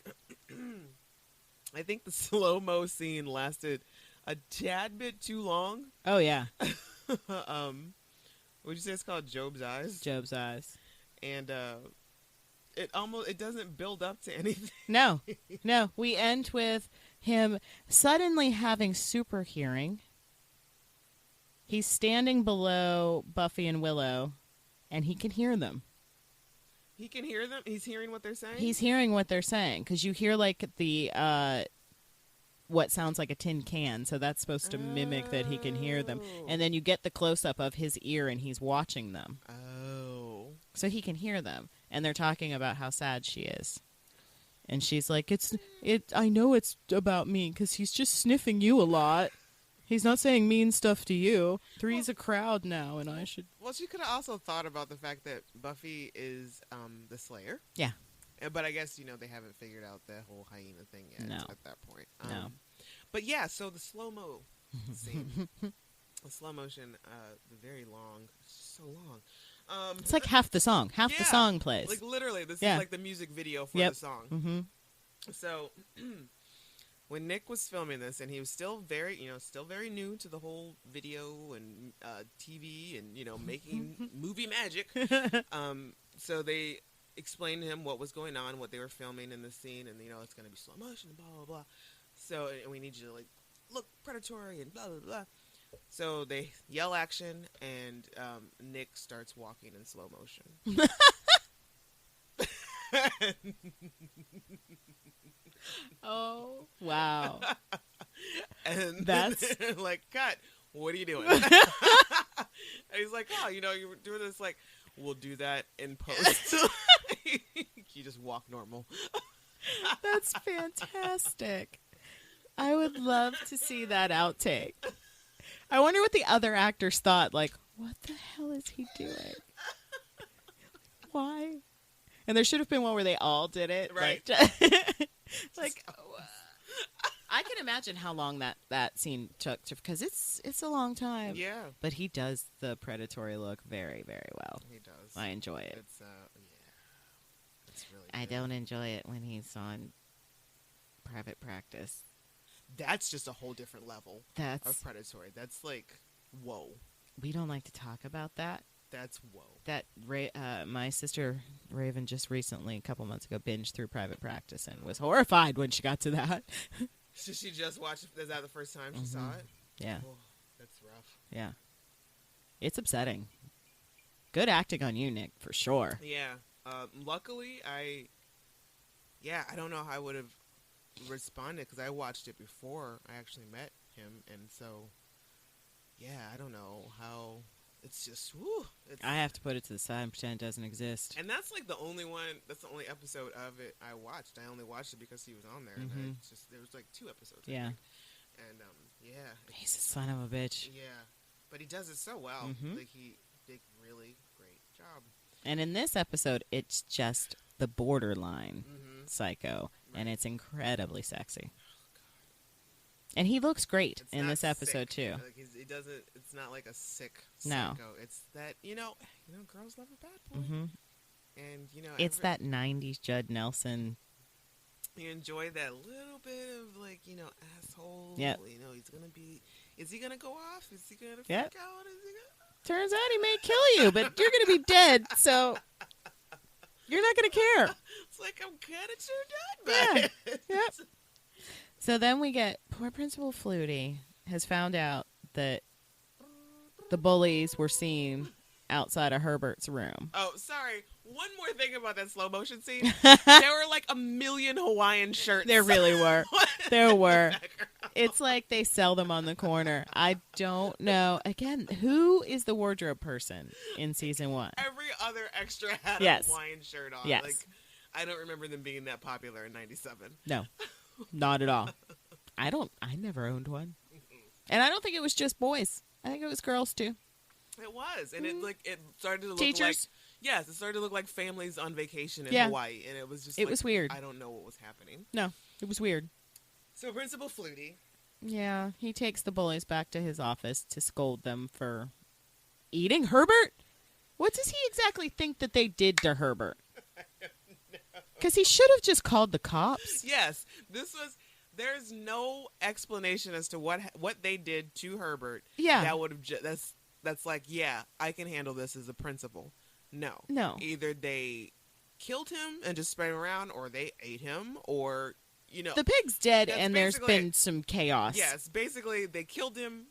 I think the slow-mo scene lasted a tad bit too long. Oh yeah. Would you say it's called Job's Eyes? Job's Eyes. And it doesn't build up to anything. No. We end with him suddenly having super hearing. He's standing below Buffy and Willow, and he can hear them. He can hear them? He's hearing what they're saying? He's hearing what they're saying, because you hear, like, the, what sounds like a tin can, so that's supposed to mimic that he can hear them. And then you get the close-up of his ear, and he's watching them. Oh. So he can hear them, and they're talking about how sad she is. And she's like, I know it's about me, because he's just sniffing you a lot. He's not saying mean stuff to you. Three's a crowd now, and I should... Well, she could have also thought about the fact that Buffy is the Slayer. Yeah. But I guess, they haven't figured out the whole hyena thing yet at that point. No. But yeah, so the slow-mo scene. The slow motion, the very long, so long. It's like half the song. Half the song plays. Like literally, this is like the music video for the song. Mm-hmm. So... When Nick was filming this, and he was still very new to the whole video and TV and, making movie magic. So they explained to him what was going on, what they were filming in the scene, and, it's going to be slow motion and blah, blah, blah. So, and we need you to, like, look predatory and blah, blah, blah. So they yell action, and Nick starts walking in slow motion. Oh, wow. And that's like, cut. What are you doing? And he's like, oh, you were doing this, like, we'll do that in post. You just walk normal. That's fantastic. I would love to see that outtake. I wonder what the other actors thought. Like, what the hell is he doing? Why? And there should have been one where they all did it. Right. Like, I can imagine how long that scene took, because it's a long time. Yeah. But he does the predatory look very, very well. He does. I enjoy it. It's it's really good. I don't enjoy it when he's on private practice. That's just a whole different level of predatory. That's like, whoa. We don't like to talk about that. That's whoa. That my sister Raven just recently, a couple months ago, binged through private practice and was horrified when she got to that. So she just watched it. Is that the first time she saw it? Yeah. Oh, that's rough. Yeah. It's good acting on you, Nick, for sure. Yeah. Luckily, I don't know how I would have responded, because I watched it before I actually met him, and so, yeah, I don't know how. It's just, whew. I have to put it to the side and pretend it doesn't exist. And that's like the only one, that's the only episode of it I watched. I only watched it because he was on there. And there was like 2 episodes. I think. And, yeah. He's a son of a bitch. Yeah. But he does it so well. Mm-hmm. Like, he did a really great job. And in this episode, it's just the borderline psycho. Right. And it's incredibly sexy. And he looks great in this episode, too. Like it's not like a sick psycho. No. It's that, girls love a bad boy. Mm-hmm. And, it's that 90s Judd Nelson. You enjoy that little bit of, like, asshole. Yep. Is he going to go off? Is he going to freak out? Turns out he may kill you, but you're going to be dead, so you're not going to care. It's like, I'm kind of too dead, but... Yeah. Yep. So then we get, poor Principal Flutie has found out that the bullies were seen outside of Herbert's room. Oh, sorry. One more thing about that slow motion scene. There were like a million Hawaiian shirts. There really were. There were. It's like they sell them on the corner. I don't know. Again, who is the wardrobe person in season 1? Every other extra had a Hawaiian shirt on. Yes. Like, I don't remember them being that popular in 97. No. Not at all. I never owned one. And I don't think it was just boys. I think it was girls too. It was. And it started to look Teachers. like, yes, it started to look like families on vacation in Hawaii. And it was just was weird. I don't know what was happening. No, it was weird. So Principal Flutie. Yeah, he takes the bullies back to his office to scold them for eating Herbert. What does he exactly think that they did to Herbert? Because he should have just called the cops. Yes, there's no explanation as to what they did to Herbert. Yeah, that would have that's like, yeah, I can handle this as a principal. No, either they killed him and just spread him around, or they ate him, or the pig's dead and there's been some chaos. Yes, basically they killed him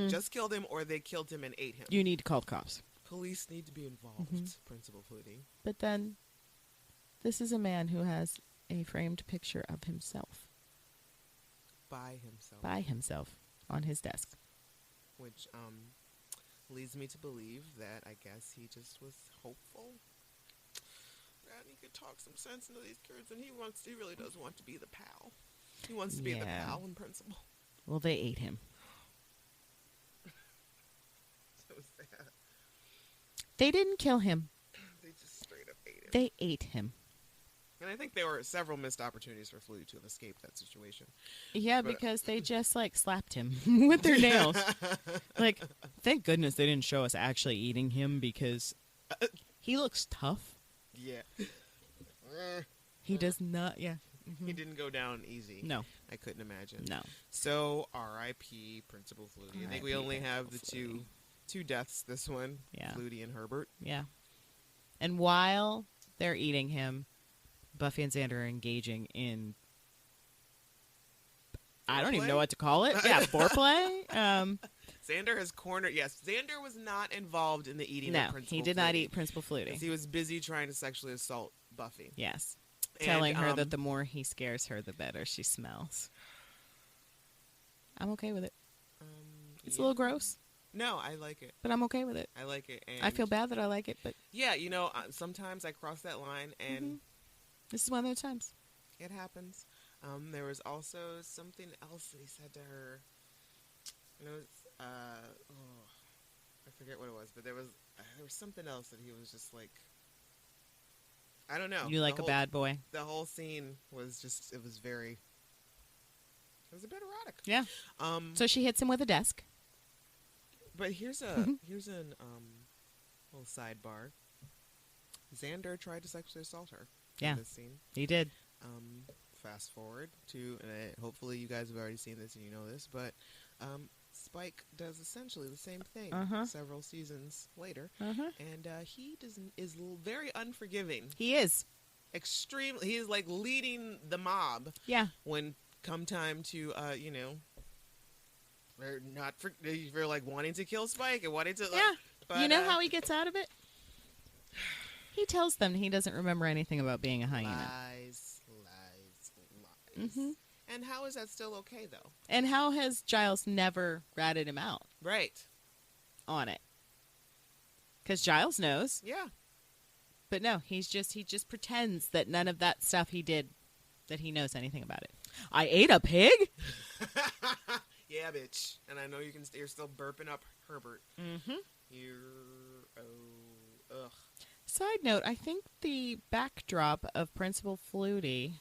Just killed him, or they killed him and ate him. You need to call the cops. Police need to be involved, Principal Flutie. But then, this is a man who has a framed picture of himself. By himself on his desk. Which leads me to believe that I guess he just was hopeful that he could talk some sense into these kids, and he really does want to be the pal. He wants to be the pal and principal. Well, they ate him. So sad. They didn't kill him. They just straight up ate him. They ate him. And I think there were several missed opportunities for Flutie to have escaped that situation. Yeah, because they just, slapped him with their nails. Thank goodness they didn't show us actually eating him, because he looks tough. Yeah. He does not, yeah. He didn't go down easy. No. I couldn't imagine. No. So, R.I.P. Principal Flutie. I think we only have the two deaths this one. Yeah. Flutie and Herbert. Yeah. And while they're eating him, Buffy and Xander are engaging in... I don't even know what to call it. Yeah, foreplay. Xander has cornered... Yes, Xander was not involved in the eating of Principal Flutie. No, he did not eat Principal Flutie. He was busy trying to sexually assault Buffy. Yes. Telling her that the more he scares her, the better she smells. I'm okay with it. It's a little gross. No, I like it. But I'm okay with it. I like it. And I feel bad that I like it, but... Yeah, sometimes I cross that line, and... This is one of those times. It happens. There was also something else that he said to her. I forget what it was, but there was something else that he was just like... I don't know. You like a bad boy. The whole scene was just, it was a bit erotic. Yeah. So she hits him with a desk. But here's an little sidebar. Xander tried to sexually assault her. Yeah. In this scene. He did. Fast forward to, and hopefully you guys have already seen this and you know this, but Spike does essentially the same thing several seasons later, and he is very unforgiving. He is extremely. He is like leading the mob. Yeah. When come time to they're like wanting to kill Spike and wanting to. Yeah. But, you know how he gets out of it? He tells them he doesn't remember anything about being a hyena. Lies. Mm-hmm. And how is that still okay, though? And how has Giles never ratted him out? Right. On it. Because Giles knows. Yeah. But no, he just pretends that none of that stuff he did, that he knows anything about it. I ate a pig? Yeah, bitch. And I know you're still burping up Herbert. Mm-hmm. Ugh. Side note, I think the backdrop of Principal Flutie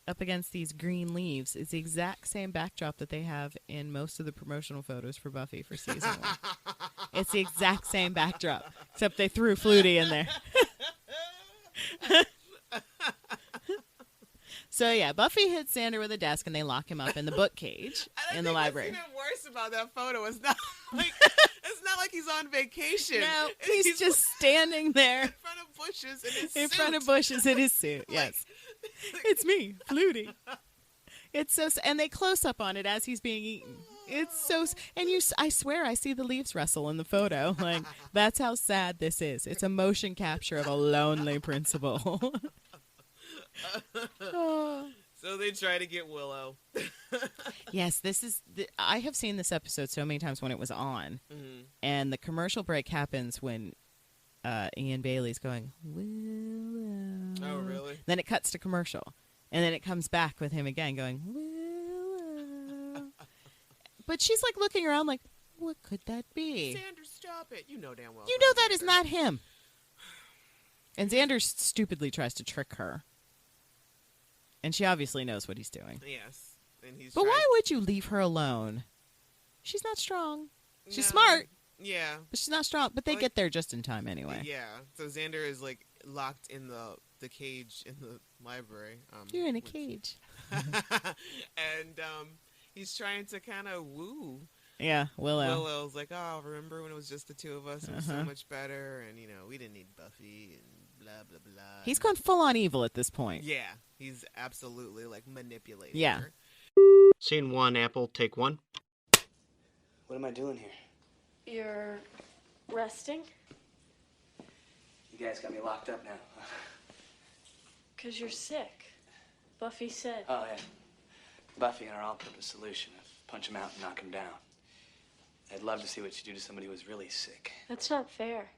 up against these green leaves is the exact same backdrop that they have in most of the promotional photos for Buffy for season 1. It's the exact same backdrop, except they threw Flutie in there. So yeah, Buffy hits Xander with a desk and they lock him up in the book cage in the library. What's even worse about that photo is not like he's on vacation. No, he's just standing there in front of bushes in his suit. In front of bushes in his suit. Yes. It's me, Flutie. It's so, and they close up on it as he's being eaten. It's so, and I swear I see the leaves rustle in the photo. Like, that's how sad this is. It's a motion capture of a lonely principal. Oh. So they try to get Willow. Yes, I have seen this episode so many times when it was on, and the commercial break happens when Ian Bailey's going, Willow. Oh, really? Then it cuts to commercial, and then it comes back with him again going, Willow. But she's like looking around like, what could that be? Xander, stop it. You know damn well. You know that is not him. And Xander stupidly tries to trick her. And she obviously knows what he's doing. Yes. And but why would you leave her alone? She's not strong. She's smart. Yeah. But she's not strong. But they get there just in time anyway. Yeah. So Xander is like locked in the cage in the library. You're in a cage. And he's trying to kind of woo. Yeah, Willow. Willow's like, oh, remember when it was just the two of us? It was so much better. And, we didn't need Buffy and blah, blah, blah. He's gone full on evil at this point. Yeah. He's absolutely, like, manipulating Yeah. her. Scene 1, Apple, take 1. What am I doing here? You're resting? You guys got me locked up now. 'Cause you're sick. Buffy said. Oh, yeah. Buffy and her all-purpose solution of punch him out and knock him down. I'd love to see what you do to somebody who was really sick. That's not fair.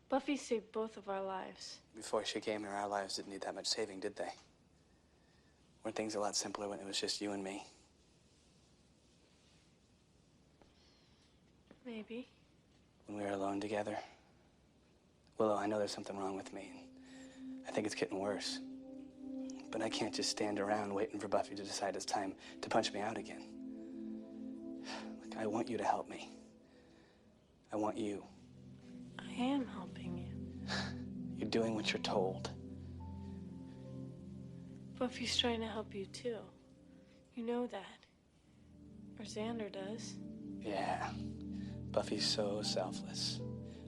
Buffy saved both of our lives. Before she came here, our lives didn't need that much saving, did they? Weren't things a lot simpler when it was just you and me? Maybe. When we were alone together? Willow, I know there's something wrong with me. And I think it's getting worse. But I can't just stand around waiting for Buffy to decide it's time to punch me out again. Look, I want you to help me. I want you. I am helping you. You're doing what you're told. Buffy's trying to help you, too. You know that. Or Xander does. Yeah. Buffy's so selfless.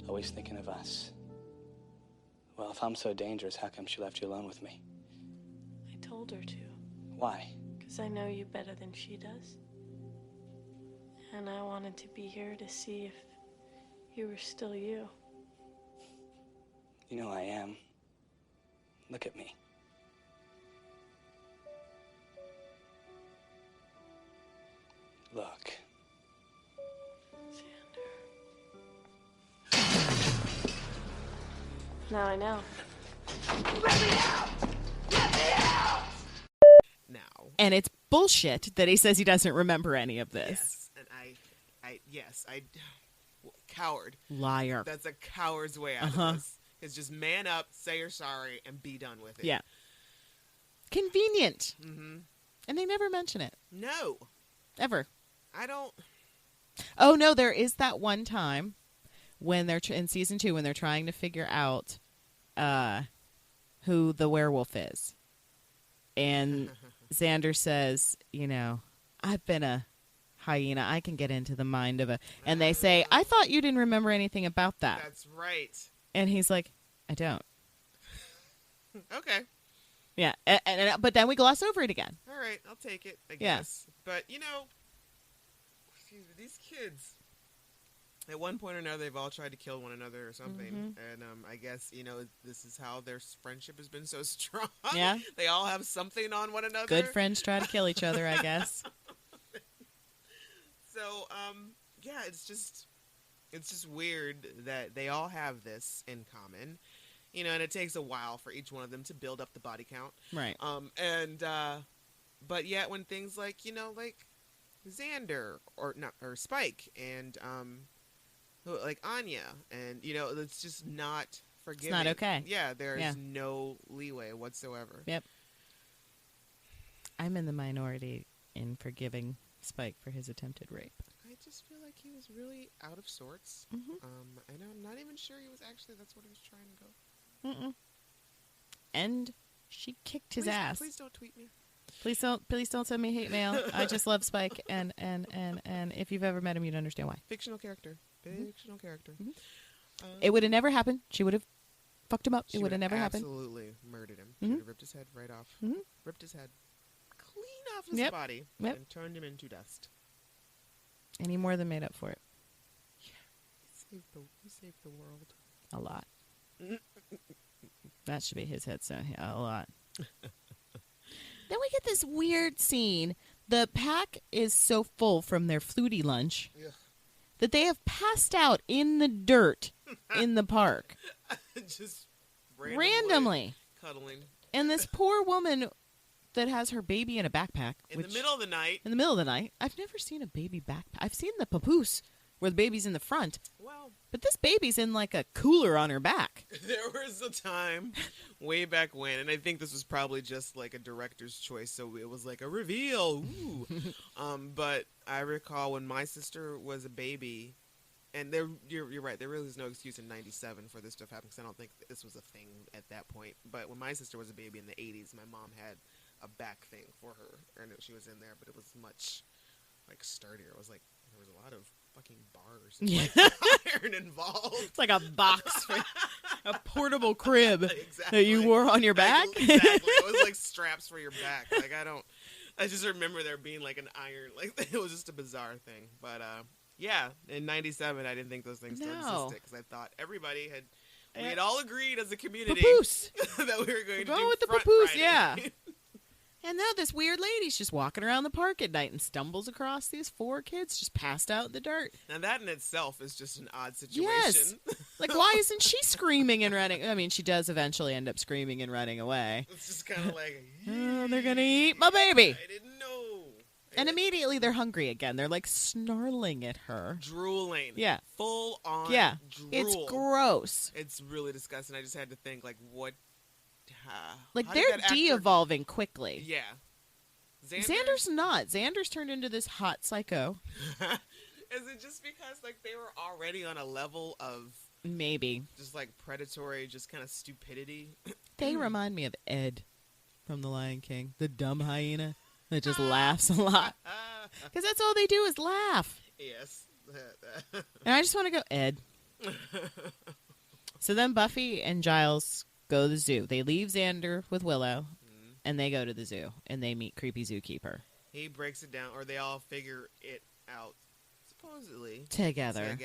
Always thinking of us. Well, if I'm so dangerous, how come she left you alone with me? I told her to. Why? 'Cause I know you better than she does. And I wanted to be here to see if you were still you. You know I am. Look at me. Look. Xander. Now I know. Now. And it's bullshit that he says he doesn't remember any of this. Yes. And I coward. Liar. That's a coward's way out of this. Is just man up, say you're sorry, and be done with it. Yeah. Convenient. Mm-hmm. And they never mention it. No. Ever. I don't. Oh, no, there is that one time when they're in season 2 when they're trying to figure out who the werewolf is. And Xander says, you know, I've been a hyena. I can get into the mind of a... And they say, I thought you didn't remember anything about that. That's right. And he's like, I don't. Okay. Yeah. But then we gloss over it again. All right. I'll take it, I Yeah. guess. But, you know, excuse me, these kids, at one point or another, they've all tried to kill one another or something. And I guess, you know, this is how their friendship has been so strong. Yeah. They all have something on one another. Good friends try to kill each other, I guess. So, yeah, it's just weird that they all have this in common, you know, and it takes a while for each one of them to build up the body count. Right. But yet when things like, you know, like Xander or Spike and, like Anya and, you know, it's just not forgiving. It's not okay. Yeah. There's no leeway whatsoever. Yep. I'm in the minority in forgiving Spike for his attempted rape. I just feel like he was really out of sorts. And I'm not even sure that's what he was trying to go. And she kicked his ass. Please don't tweet me. Please don't send me hate mail. I just love Spike, and if you've ever met him, you'd understand why. Fictional character. Fictional character. It would have never happened. She would have fucked him up. It would have never happened. Absolutely murdered him. She would have ripped his head right off. Ripped his head clean off his body and turned him into dust. And he more than made up for it. Yeah, he saved the world. A lot. That should be his headstone. Yeah, a lot. Then we get this weird scene. The pack is so full from their flutie lunch that they have passed out in the dirt in the park. Just randomly cuddling. And this poor woman that has her baby in a backpack. In the middle of the night. In the middle of the night. I've never seen a baby backpack. I've seen the papoose where the baby's in the front. Well, but this baby's in like a cooler on her back. There was a time way back when, and I think this was probably just like a director's choice, so it was like a reveal. Ooh. But I recall when my sister was a baby, and you're right, there really was no excuse in 97 for this stuff happening, because I don't think this was a thing at that point. But when my sister was a baby in the 80s, my mom had a back thing for her, and she was in there, but it was much like sturdier. It was like there was a lot of fucking bars and like, iron involved. It's like a box, for a portable crib exactly. that you wore on your back. Exactly. It was like straps for your back. Like I just remember there being like an iron, like it was just a bizarre thing. But Yeah, in '97, I didn't think those things still No. existed because I thought we had all agreed as a community Papoose. that we were going to Go do with the front papoose, riding. yeah. And now this weird lady's just walking around the park at night and stumbles across these 4 kids just passed out in the dirt. Now that in itself is just an odd situation. Yes. Like, why isn't she screaming and running? I mean, she does eventually end up screaming and running away. It's just kind of like, Oh, they're going to eat my baby. I didn't know. And immediately they're hungry again. They're like snarling at her. Drooling. Yeah. Full on Yeah. drool. It's gross. It's really disgusting. I just had to think, like, what? Like, how did they're that actor- de-evolving quickly. Yeah. Xander's not. Xander's turned into this hot psycho. Is it just because, like, they were already on a level of Maybe. just, like, predatory, just kind of stupidity? They remind me of Ed from The Lion King, the dumb hyena that just laughs a lot. Because that's all they do is laugh. Yes. And I just want to go, Ed. So then Buffy and Giles go to the zoo. They leave Xander with Willow, and they go to the zoo, and they meet creepy zookeeper. He breaks it down, or they all figure it out, supposedly. Together.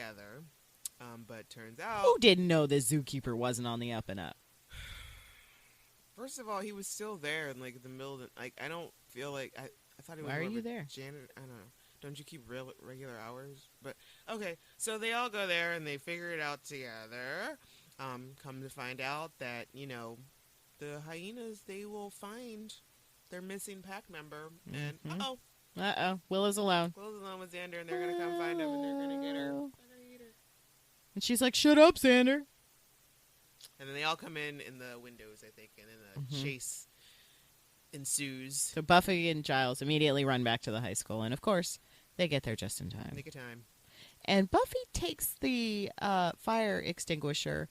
But turns out... Who didn't know the zookeeper wasn't on the up and up? First of all, he was still there in, like, the middle of the... Like, I don't feel like... I thought he was Why are more of you a there? janitor. I don't know. Don't you keep regular hours? But, okay. So they all go there, and they figure it out together. Come to find out that, you know, the hyenas, they will find their missing pack member. And, uh-oh. Uh-oh. Willow's alone. Willow's alone with Xander, and they're going to come find him, and they're going to get her. They're going to eat her. And she's like, shut up, Xander. And then they all come in the windows, I think, and then a chase ensues. So Buffy and Giles immediately run back to the high school, and of course, they get there just in time. Make a time. And Buffy takes the fire extinguisher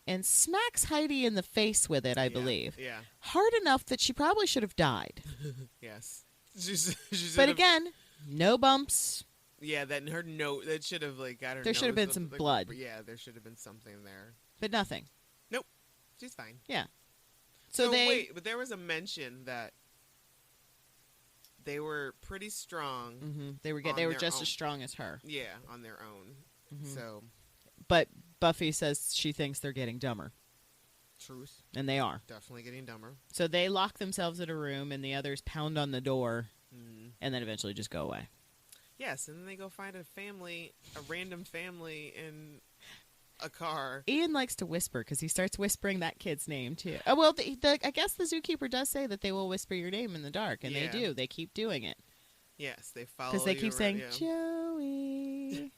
and smacks Heidi in the face with it, I believe. Yeah. Hard enough that she probably should have died. Yes. But again, no bumps. Yeah, that her note, that should have, like, got her There should have nose been some up, like, blood. Yeah, there should have been something there. But nothing. Nope. She's fine. Yeah. So they wait, but there was a mention that they were pretty strong. They were on they were their just own. as strong as her. Yeah, on their own. So, But Buffy says she thinks they're getting dumber, truth. and they are. Definitely getting dumber. So they lock themselves in a room, and the others pound on the door, and then eventually just go away. Yes, and then they go find a random family in a car. Ian likes to whisper because he starts whispering that kid's name too. Oh well, I guess the zookeeper does say that they will whisper your name in the dark, and Yeah. they do. They keep doing it Yes, they follow because they you keep around, saying yeah. Joey.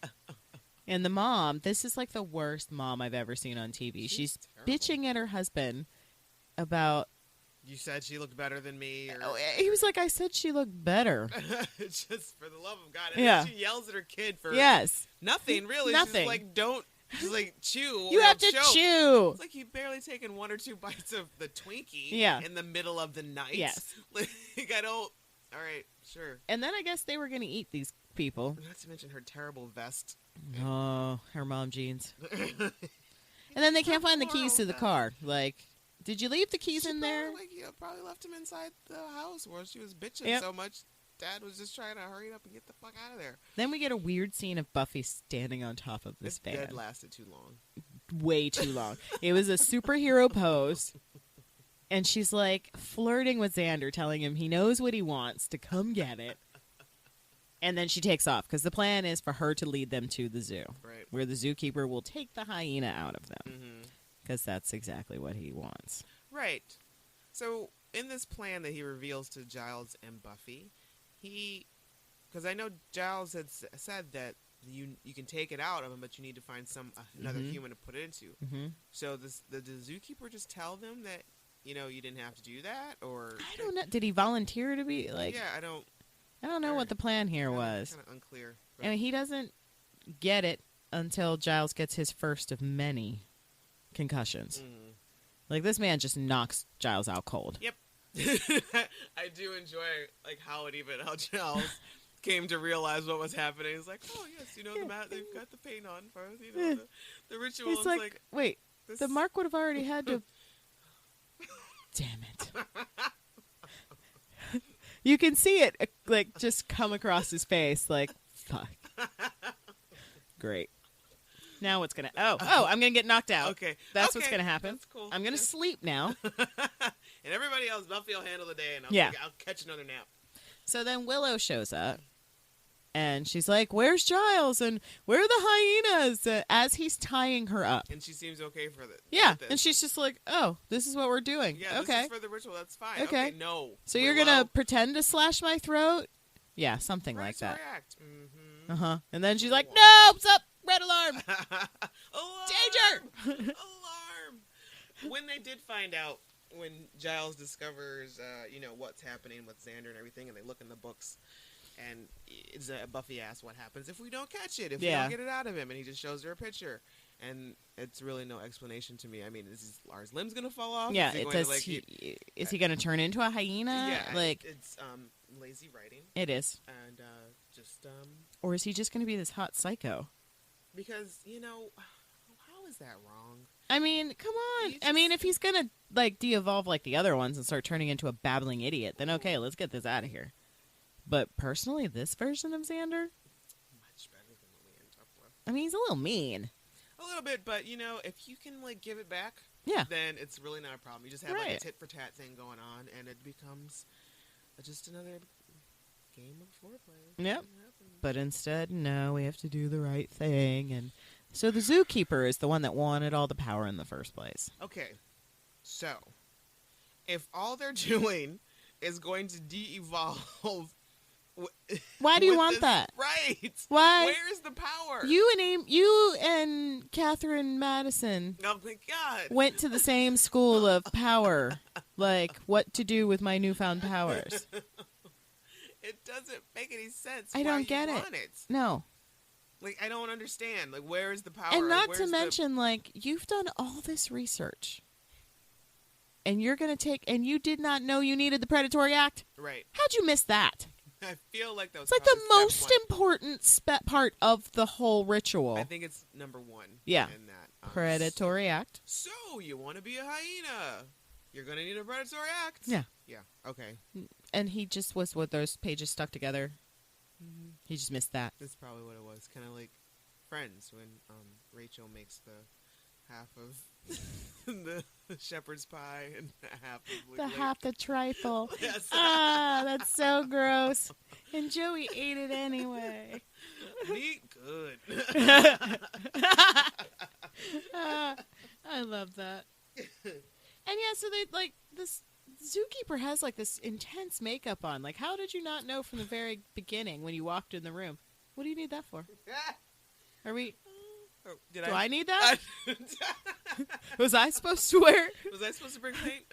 And the mom, this is like the worst mom I've ever seen on TV. She's terrible. bitching at her husband about. You said she looked better than me. Or... Oh, he was like, I said she looked better. Just for the love of God. And Yeah. then she yells at her kid for Yes. nothing, really. Nothing. She's like, she's like, chew. You or have to choke. chew. It's like you barely taken 1 or 2 bites of the Twinkie Yeah. in the middle of the night. Yes. Like, I don't. All right, sure. And then I guess they were going to eat these people. Not to mention her terrible vest. Oh, her mom jeans. And then they can't find the keys to the car. Like, did you leave the keys in there? Probably left him inside the house where she was bitching Yep. so much. Dad was just trying to hurry up and get the fuck out of there. Then we get a weird scene of Buffy standing on top of this This van. bed lasted too long. Way too long. It was a superhero pose. And she's like flirting with Xander, telling him he knows what he wants to come get it. And then she takes off because the plan is for her to lead them to the zoo, Right. where the zookeeper will take the hyena out of them Mm-hmm. because that's exactly what he wants. Right. So, in this plan that he reveals to Giles and Buffy, because I know Giles had said that you can take it out of him, but you need to find another human to put it into. Mm-hmm. So, the zookeeper just tell them that, you didn't have to do that? Or I don't know. Did he volunteer to be like? Yeah, I don't know what the plan here was. Kind of unclear. But I mean, he doesn't get it until Giles gets his first of many concussions. Like, this man just knocks Giles out cold. Yep. I do enjoy how Giles came to realize what was happening. He's like, oh yes, they've got the paint on for us, the ritual. He's like, wait, this... the mark would have already had to. Damn it! You can see it just come across his face, like fuck. Great. Now what's gonna? Oh, I'm gonna get knocked out. Okay. That's what's gonna happen. That's cool. I'm gonna sleep now. And everybody else, Buffy will handle the day, and I'll catch another nap. So then Willow shows up, and she's like, "Where's Giles? And where are the hyenas?" As he's tying her up. And she seems okay for this. Yeah, and she's just like, "Oh, this is what we're doing. Yeah, okay, this is for the ritual. That's fine. Okay. No. So you're gonna pretend to slash my throat? Yeah, something like that. Mm-hmm. And then she's like, "No, what's up? Red alarm! Alarm! Danger!" Alarm! When they did find out, when Giles discovers, what's happening with Xander and everything, and they look in the books, and Buffy asks what happens if we don't catch it, if we don't get it out of him, and he just shows her a picture, and it's really no explanation to me. I mean, are his limbs gonna fall off? Yeah, is he gonna turn into a hyena? Yeah, it's lazy writing. It is, and or is he just gonna be this hot psycho? Because how is that wrong? I mean, come on. I mean, if he's gonna de-evolve like the other ones and start turning into a babbling idiot, then okay, let's get this out of here. But personally, this version of Xander, much better than what we end up with. I mean, he's a little mean. A little bit, but if you can give it back, then it's really not a problem. You just have a tit for tat thing going on, and it becomes just another game of foreplay. Yep. But instead, no, we have to do the right thing, and so the zookeeper is the one that wanted all the power in the first place. Okay, so if all they're doing is going to de-evolve, why do you want that? Right? Why? Where's the power? You and Catherine Madison. Oh my God! Went to the same school of power, like what to do with my newfound powers. It doesn't make any sense. I don't get it. No. I don't understand. Where is the power? And not to mention, you've done all this research. And you're going to take... And you did not know you needed the Predatory Act? Right. How'd you miss that? I feel like that was It's the most important part of the whole ritual. I think it's number one. Yeah. In that. Predatory Act. So, you want to be a hyena. You're going to need a Predatory Act. Yeah. Yeah. Okay. And he just was with those pages stuck together. Mm-hmm. He just missed that. That's probably what it was. Kind of like Friends when Rachel makes the half of the shepherd's pie and half the trifle. Yes. That's so gross. And Joey ate it anyway. Neat good. I love that. And yeah, so they this zookeeper has this intense makeup on. How did you not know from the very beginning when you walked in the room? What do you need that for? Are we? Do I need that? Was I supposed to wear? Was I supposed to bring paint?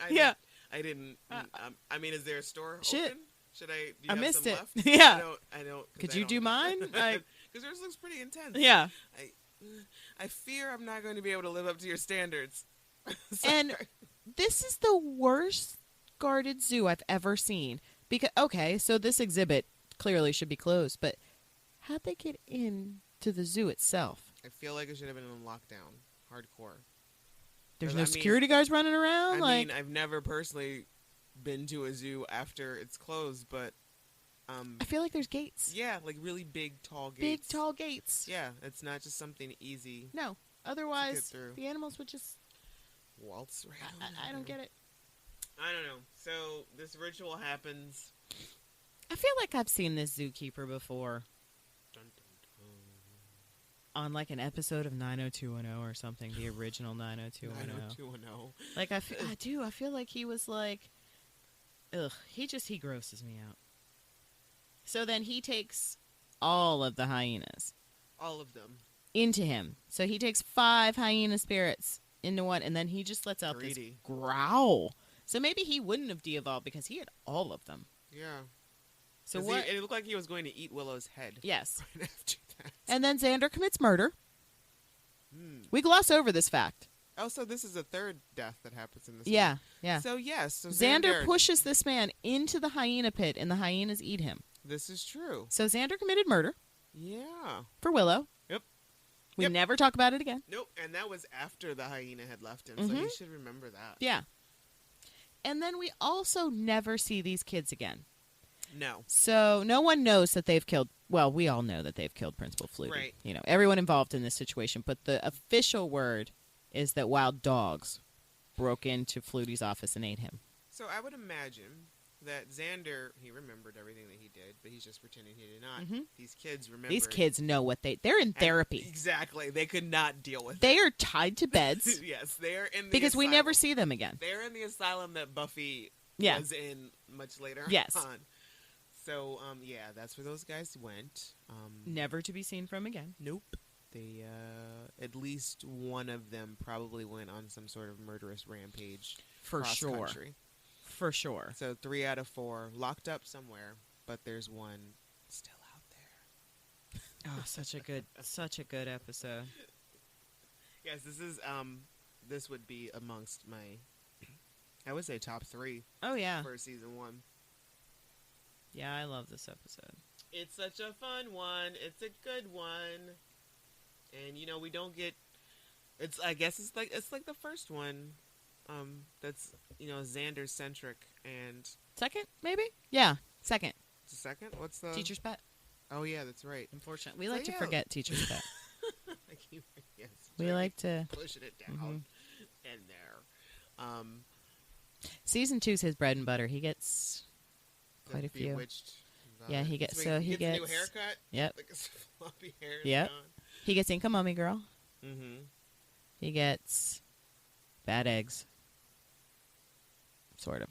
I didn't. I mean, is there a store open? Should I? Do you have missed some it. Left? Yeah. I don't. Could you do mine? Because yours looks pretty intense. Yeah. I fear I'm not going to be able to live up to your standards. And this is the worst guarded zoo I've ever seen. Because so this exhibit clearly should be closed, but how'd they get into the zoo itself? I feel like it should have been on lockdown, hardcore. There's no security guards running around. I mean, I've never personally been to a zoo after it's closed, but I feel like there's gates. Yeah, really big, tall gates. Big, tall gates. Yeah, it's not just something easy. No, otherwise the animals would just waltz right. I don't get it. I don't know. So this ritual happens. I feel like I've seen this zookeeper before. Dun, dun, dun. On an episode of 90210 or something, the original 90210. 90210. I do. I feel like he was he grosses me out. So then he takes all of the hyenas. All of them. Into him. So he takes 5 hyena spirits into one, and then he just lets out this growl. So maybe he wouldn't have de-evolved because he had all of them. Yeah. So it looked like he was going to eat Willow's head. Yes. Right after that. And then Xander commits murder. We gloss over this fact. Oh, so this is the third death that happens in this Yeah, movie. yeah. So, yes. So Xander pushes this man into the hyena pit, and the hyenas eat him. This is true. So Xander committed murder. Yeah. For Willow. Yep. We never talk about it again. Nope. And that was after the hyena had left him, so he should remember that. Yeah. And then we also never see these kids again. No. So no one knows that they've killed. Well, we all know that they've killed Principal Flutie. Right. You know, everyone involved in this situation. But the official word is that wild dogs broke into Flutie's office and ate him. So I would imagine that Xander, he remembered everything that he did, but he's just pretending he did not. Mm-hmm. These kids remember. These kids know what they're in therapy. Exactly. They could not deal with They it. are tied to beds. Yes, they're in the because we asylum. never see them again. They're in the asylum that Buffy Yeah. was in much later Yes. on. So, yeah, that's where those guys went. Never to be seen from again. Nope. They, at least one of them probably went on some sort of murderous rampage. For cross sure. country. For sure. So 3 out of 4 locked up somewhere, but there's one still out there. Oh, such a good episode. Yes, this would be amongst my, I would say top 3 Oh yeah. for season 1. Yeah, I love this episode. It's such a fun one. It's a good one. And we don't get I guess it's like the first one that's Xander centric. And Second, maybe? Yeah, second. the second, what's the Teacher's pet. Oh yeah, that's right. Unfortunately, we So, like to yeah. forget teacher's pet. I keep yes, We like to. pushing it down in there. Season 2's his bread and butter. He gets The quite a few. Bewitched Yeah, he gets- so he a new gets- haircut. Yep. Like his floppy hair. Yep. He gets Inca Mummy Girl. Mm-hmm. He gets Bad Eggs. Sort of.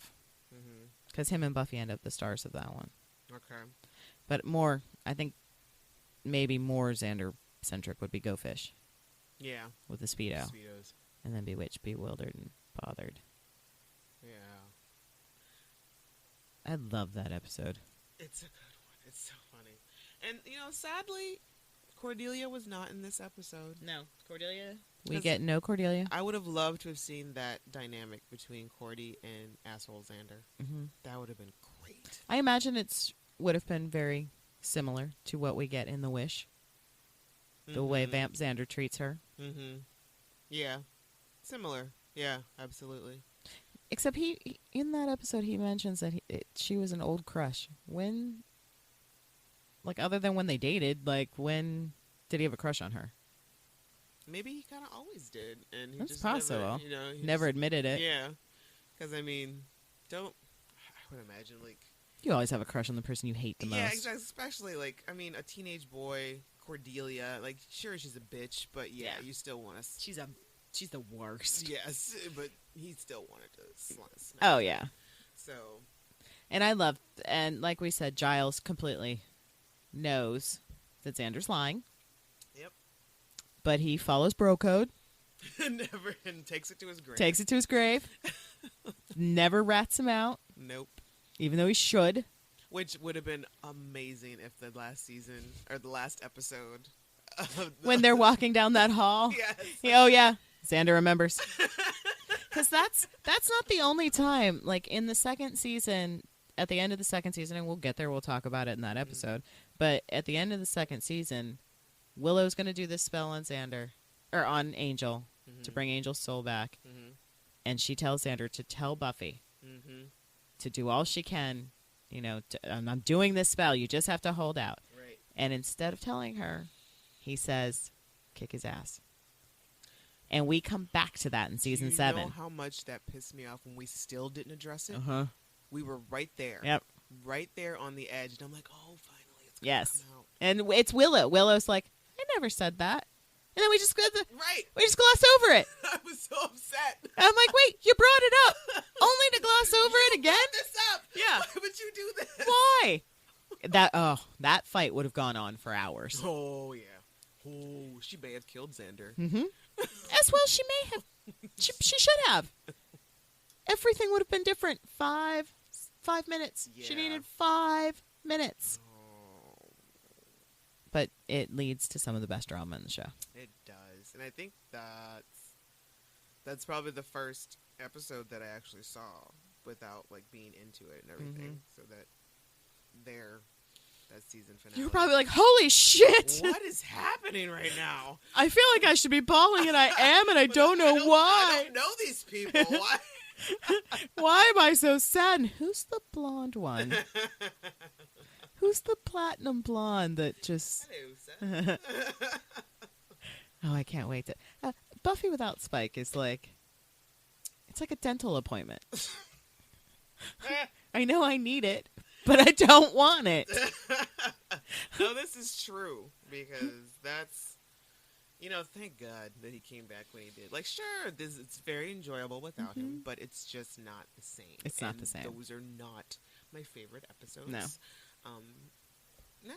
Mm-hmm. Because him and Buffy end up the stars of that one. Okay. But more, I think maybe more Xander-centric would be Go Fish Yeah. with the Speedo. Speedos. And then Bewitched, Bewildered, and Bothered. Yeah. I love that episode. It's a good one. It's so funny. And sadly, Cordelia was not in this episode. No, Cordelia. We 'Cause get no Cordelia. I would have loved to have seen that dynamic between Cordy and asshole Xander. Mm-hmm. That would have been great. I imagine would have been very similar to what we get in The Wish. The way Vamp Xander treats her. Mm-hmm. Yeah. Similar. Yeah, absolutely. Except he in that episode, he mentions that she was an old crush. When, like, other than when they dated, like, when did he have a crush on her? Maybe he kind of always did. And he That's just possible. Never, he Never just- admitted it. Yeah. Because, I would imagine, like... You always have a crush on the person you hate the Yeah, most. exactly. Especially, like, a teenage boy, Cordelia, like, sure, she's a bitch, but yeah. You still want to... She's the worst. Yes, but he still wanted to snap. Oh, yeah. So... And I love, and like we said, Giles completely knows that Xander's lying. Yep. But he follows bro code. Never, and takes it to his grave. Takes it to his grave. Never rats him out, Nope. even though he should. Which would have been amazing if the last season, or the last episode... When they're walking down that hall. Yes. Oh, yeah. Xander remembers. Because that's not the only time. Like, in the second season, at the end of the second season, and we'll get there, we'll talk about it in that episode, but at the end of the second season, Willow's going to do this spell on Xander, or on Angel, to bring Angel's soul back, and she tells Xander to tell Buffy to do all she can, I'm doing this spell, you just have to hold out. Right. And instead of telling her, he says, kick his ass. And we come back to that in season 7. You know how much that pissed me off when we still didn't address it? Uh-huh. We were right there. Yep. Right there on the edge. And I'm like, oh, finally, it's going to Yes. come out. And it's Willow. Willow's like, I never said that. And then we just Right. gloss over it. I was so upset. And I'm like, wait, you brought it up only to gloss over it again? Brought this up. Yeah. Why would you do this? Why? That fight would have gone on for hours. Oh, yeah. Oh, she may have killed Xander. Mm-hmm. As well, she may have. She should have. Everything would have been different. 5 minutes. She Yeah. needed 5 minutes. Oh, But it leads to some of the best drama in the show. it does. And I think that's probably the first episode that I actually saw without, like, being into it and everything. So that season finale. You were probably like, holy shit! What is happening right now? I feel like I should be bawling, and I am, and I don't know why. I don't know these people. Why? Why am I so sad? And who's the blonde one? Who's the platinum blonde that just... Hello, sir. Oh, I can't wait to... Buffy without Spike is like... It's like a dental appointment. I know I need it, but I don't want it. No, this is true, because that's, thank God that he came back when he did. Like, sure, it's very enjoyable without him, but it's just not the same. It's not the same. Those are not my favorite episodes. No. No.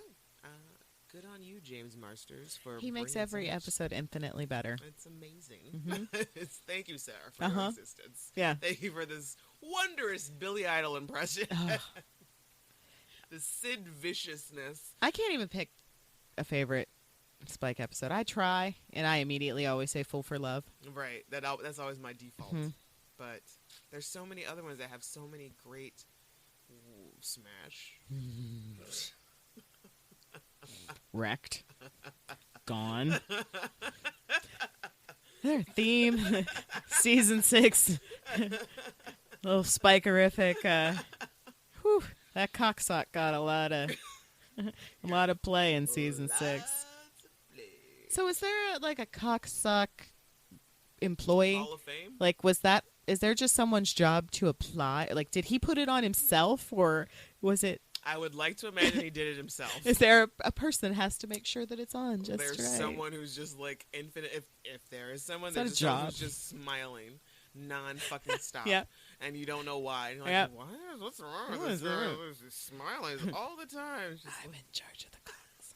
Good on you, James Marsters, for He makes bringing every so much- episode infinitely better. It's amazing. Mhm. Thank you, Sarah, for your assistance. Yeah. Thank you for this wondrous Billy Idol impression. Ugh. The Sid viciousness. I can't even pick a favorite Spike episode. I try, and I immediately always say Fool for Love. Right. That's always my default. Mhm. But there's so many other ones that have so many great Smash. Wrecked. Gone. Their theme. Season 6. Little Spikerific. Whew, that cocksock got a lot of play in season 6. So is there a cocksock employee? Hall of Fame? Like, is there just someone's job to apply? Like, did he put it on himself, or was it... I would like to imagine he did it himself. Is there a person that has to make sure that it's on just There's right? someone who's just like infinite. If there is someone, Is that there's a just someone job? who's just smiling, non-fucking stop. Yeah. And you don't know why. And you're like, Yeah. what's wrong with What this is wrong? girl? She's smiling all the time. She's I'm like, in charge of the cocks.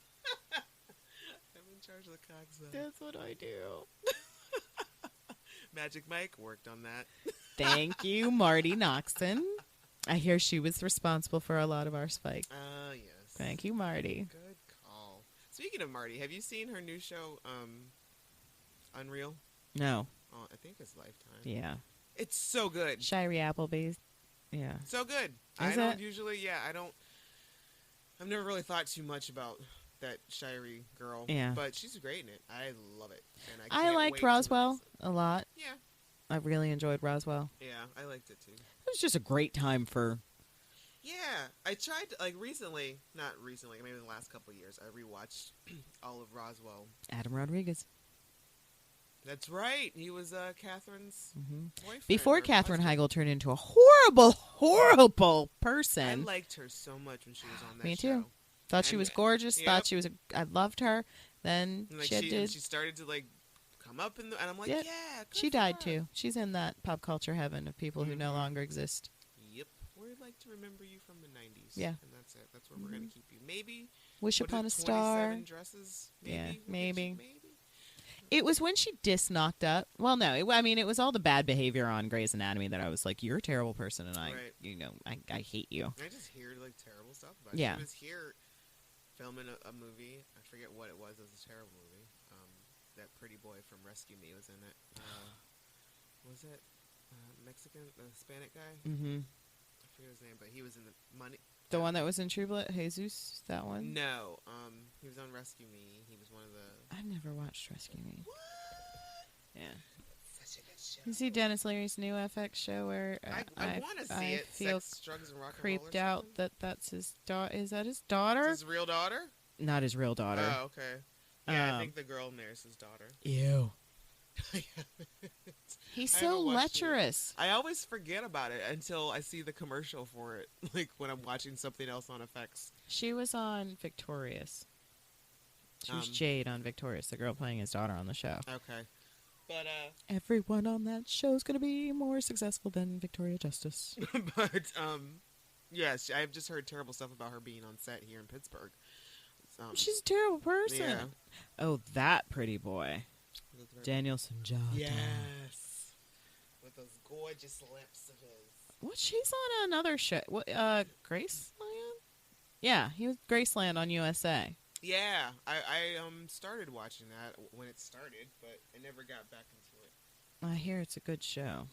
I'm in charge of the cogs. That's what I do. Magic Mike worked on that. Thank you, Marty Noxon. I hear she was responsible for a lot of our Spike. Yes. Thank you, Marty. Good call. Speaking of Marty, have you seen her new show, Unreal? No. Oh, I think it's Lifetime. Yeah. It's so good. Shirey Applebee's. Yeah. So good. Is I don't it? usually, I've never really thought too much about that Shirey girl. Yeah. But she's great in it. I love it. And I can't liked wait to Roswell release it. a lot. Yeah. I really enjoyed Roswell. Yeah, I liked it too. It was just a great time for... Yeah. I tried to, recently, not recently, maybe in the last couple of years, I rewatched all of Roswell. Adam Rodriguez. That's right. He was Catherine's boyfriend. Before or Katherine husband. Heigl turned into a horrible, horrible person. I liked her so much when she was on that Me show. too. Thought she And- was gorgeous. yep. Thought she was. I loved her. Then And, she did. she started to come up and I'm like, Yep. yeah. good She for died her. too. She's in that pop culture heaven of people who no Mhm. longer exist. Yep. We'd like to remember you from the 90s. Yeah. And that's it. That's where we're going to keep you. Maybe. Wish what is upon it, a star. 27 dresses? Maybe. Yeah, We'll get you- maybe. Maybe. It was when she knocked up. Well, no, it was all the bad behavior on Grey's Anatomy that I was like, "You're a terrible person," and Right. I hate you. I just hear terrible stuff about it. Yeah. She was here filming a movie. I forget what it was. It was a terrible movie. That pretty boy from Rescue Me was in it. Was it Mexican, the Hispanic guy? Mm-hmm. I forget his name, but he was in the Money. The one that was in True Blood, Jesus, that one. No, he was on Rescue Me. He was one of the. I've never watched Rescue Me. What? Yeah. Such a good show. You see Dennis Leary's new FX show where I want to see I it. feel Sex, drugs, and rock and creeped roll or out something? that that's his daughter. Is that his daughter? Is his real daughter? Not his real daughter. Oh, okay. Yeah, I Um, think the girl in there is his daughter. Ew. He's I so haven't watched it. lecherous. I always forget about it until I see the commercial for it, like when I'm watching something else on FX. She was on Victorious. She was Um, Jade on Victorious, the girl playing his daughter on the show. Okay. But Everyone on that show is going to be more successful than Victoria Justice. yes, I've just heard terrible stuff about her being on set here in Pittsburgh. She's a terrible person. Yeah. Oh, that pretty boy. Danielson John. Yes. With those gorgeous lips of his. What? She's on another show. What? Graceland? Yeah, he was Graceland on USA. Yeah, I started watching that when it started, but I never got back into it. I hear it's a good show.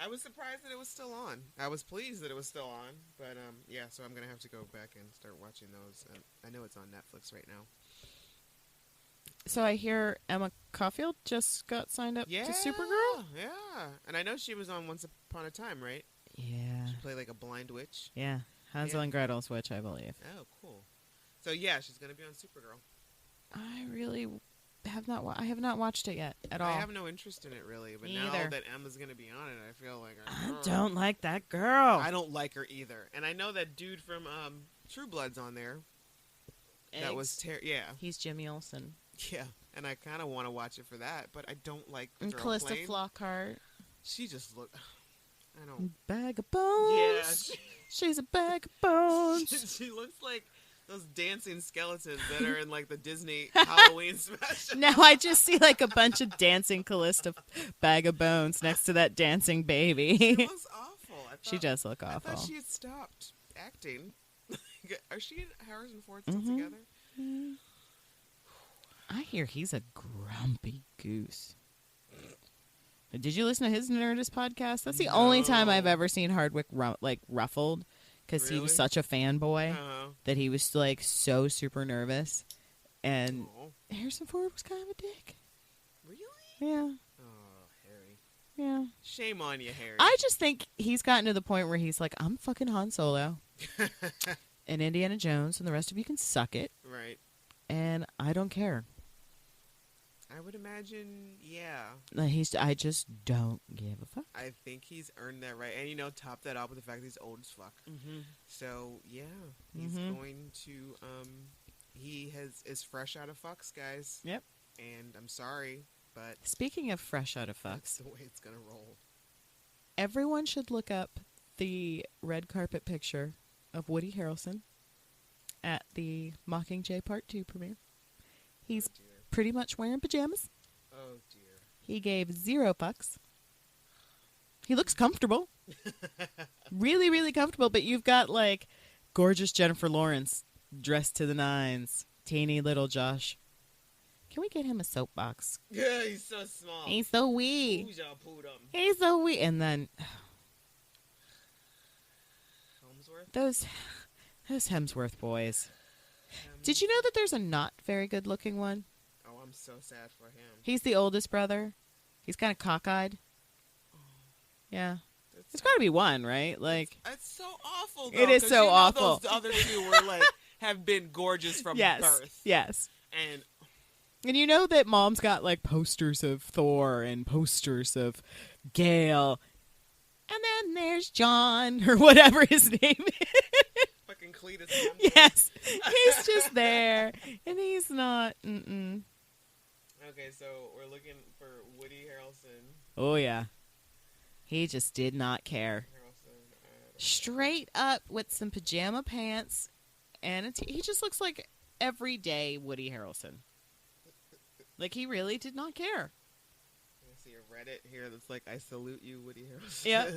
I was surprised that it was still on. I was pleased that it was still on, but yeah, so I'm gonna have to go back and start watching those. I know it's on Netflix right now. So I hear Emma Caulfield just got signed up to Supergirl? Yeah. And I know she was on Once Upon a Time, right? Yeah. She played like a blind witch. Yeah. Hansel and Gretel's witch, I believe. Oh, cool. So yeah, she's going to be on Supergirl. I really have not. I have not watched it yet at all. I have no interest in it really, but Me now either. that Emma's going to be on it, I feel like I don't like that girl. I don't like her either. And I know that dude from True Blood's on there. That was yeah. He's Jimmy Olsen. Yeah, and I kind of want to watch it for that, but I don't like the And girl Callista playing. Flockhart. She just look. I don't. Bag of bones. Yeah, She's a bag of bones. she looks like those dancing skeletons that are in like the Disney Halloween special. Now I just see like a bunch of dancing Callista bag of bones next to that dancing baby. She looks awful. She does look I awful. thought she had stopped acting. Are she and Harrison Ford still together? I hear he's a grumpy goose. Did you listen to his Nerdist podcast? That's the only time I've ever seen Hardwick ruffled, because he was such a fanboy that he was like so super nervous, and Harrison Ford was kind of a dick. Really? Yeah. Oh, Harry. Yeah. Shame on you, Harry. I just think he's gotten to the point where he's like, I'm fucking Han Solo and Indiana Jones, and the rest of you can suck it, Right. and I don't care. I would imagine, yeah. I just don't give a fuck. I think he's earned that right. And, top that off with the fact that he's old as fuck. Mm-hmm. So, yeah. He's going to, he is fresh out of fucks, guys. Yep. And I'm sorry, but Speaking of fresh out of that's fucks, the way it's going to roll. everyone should look up the red carpet picture of Woody Harrelson at the Mockingjay Part 2 premiere. He's Oh, dear. pretty much wearing pajamas. Oh, dear. He gave 0 fucks. He looks comfortable. Really, really comfortable, but you've got, like, gorgeous Jennifer Lawrence dressed to the nines. Teeny little Josh. Can we get him a soapbox? Yeah, he's so small. He's so wee. Who's y'all pulled him? He's so wee. And then Helmsworth? those Hemsworth boys. Did you know that there's a not very good looking one? Oh, I'm so sad for him. He's the oldest brother. He's kind of cockeyed. Yeah. There's got to be one, right? Like, It's so awful, though. It is 'cause so awful. Those other two were, like, have been gorgeous from yes. birth. Yes. And you know that Mom's got, like, posters of Thor and posters of Gale. And then there's John, or whatever his name is. fucking Cletus. Yes. He's just there. And he's not. Mm-mm. Okay, so we're looking for Woody Harrelson. Oh, yeah. He just did not care. Straight up with some pajama pants. And he just looks like everyday Woody Harrelson. Like, he really did not care. I see a Reddit here that's like, I salute you, Woody Harrelson. Yeah.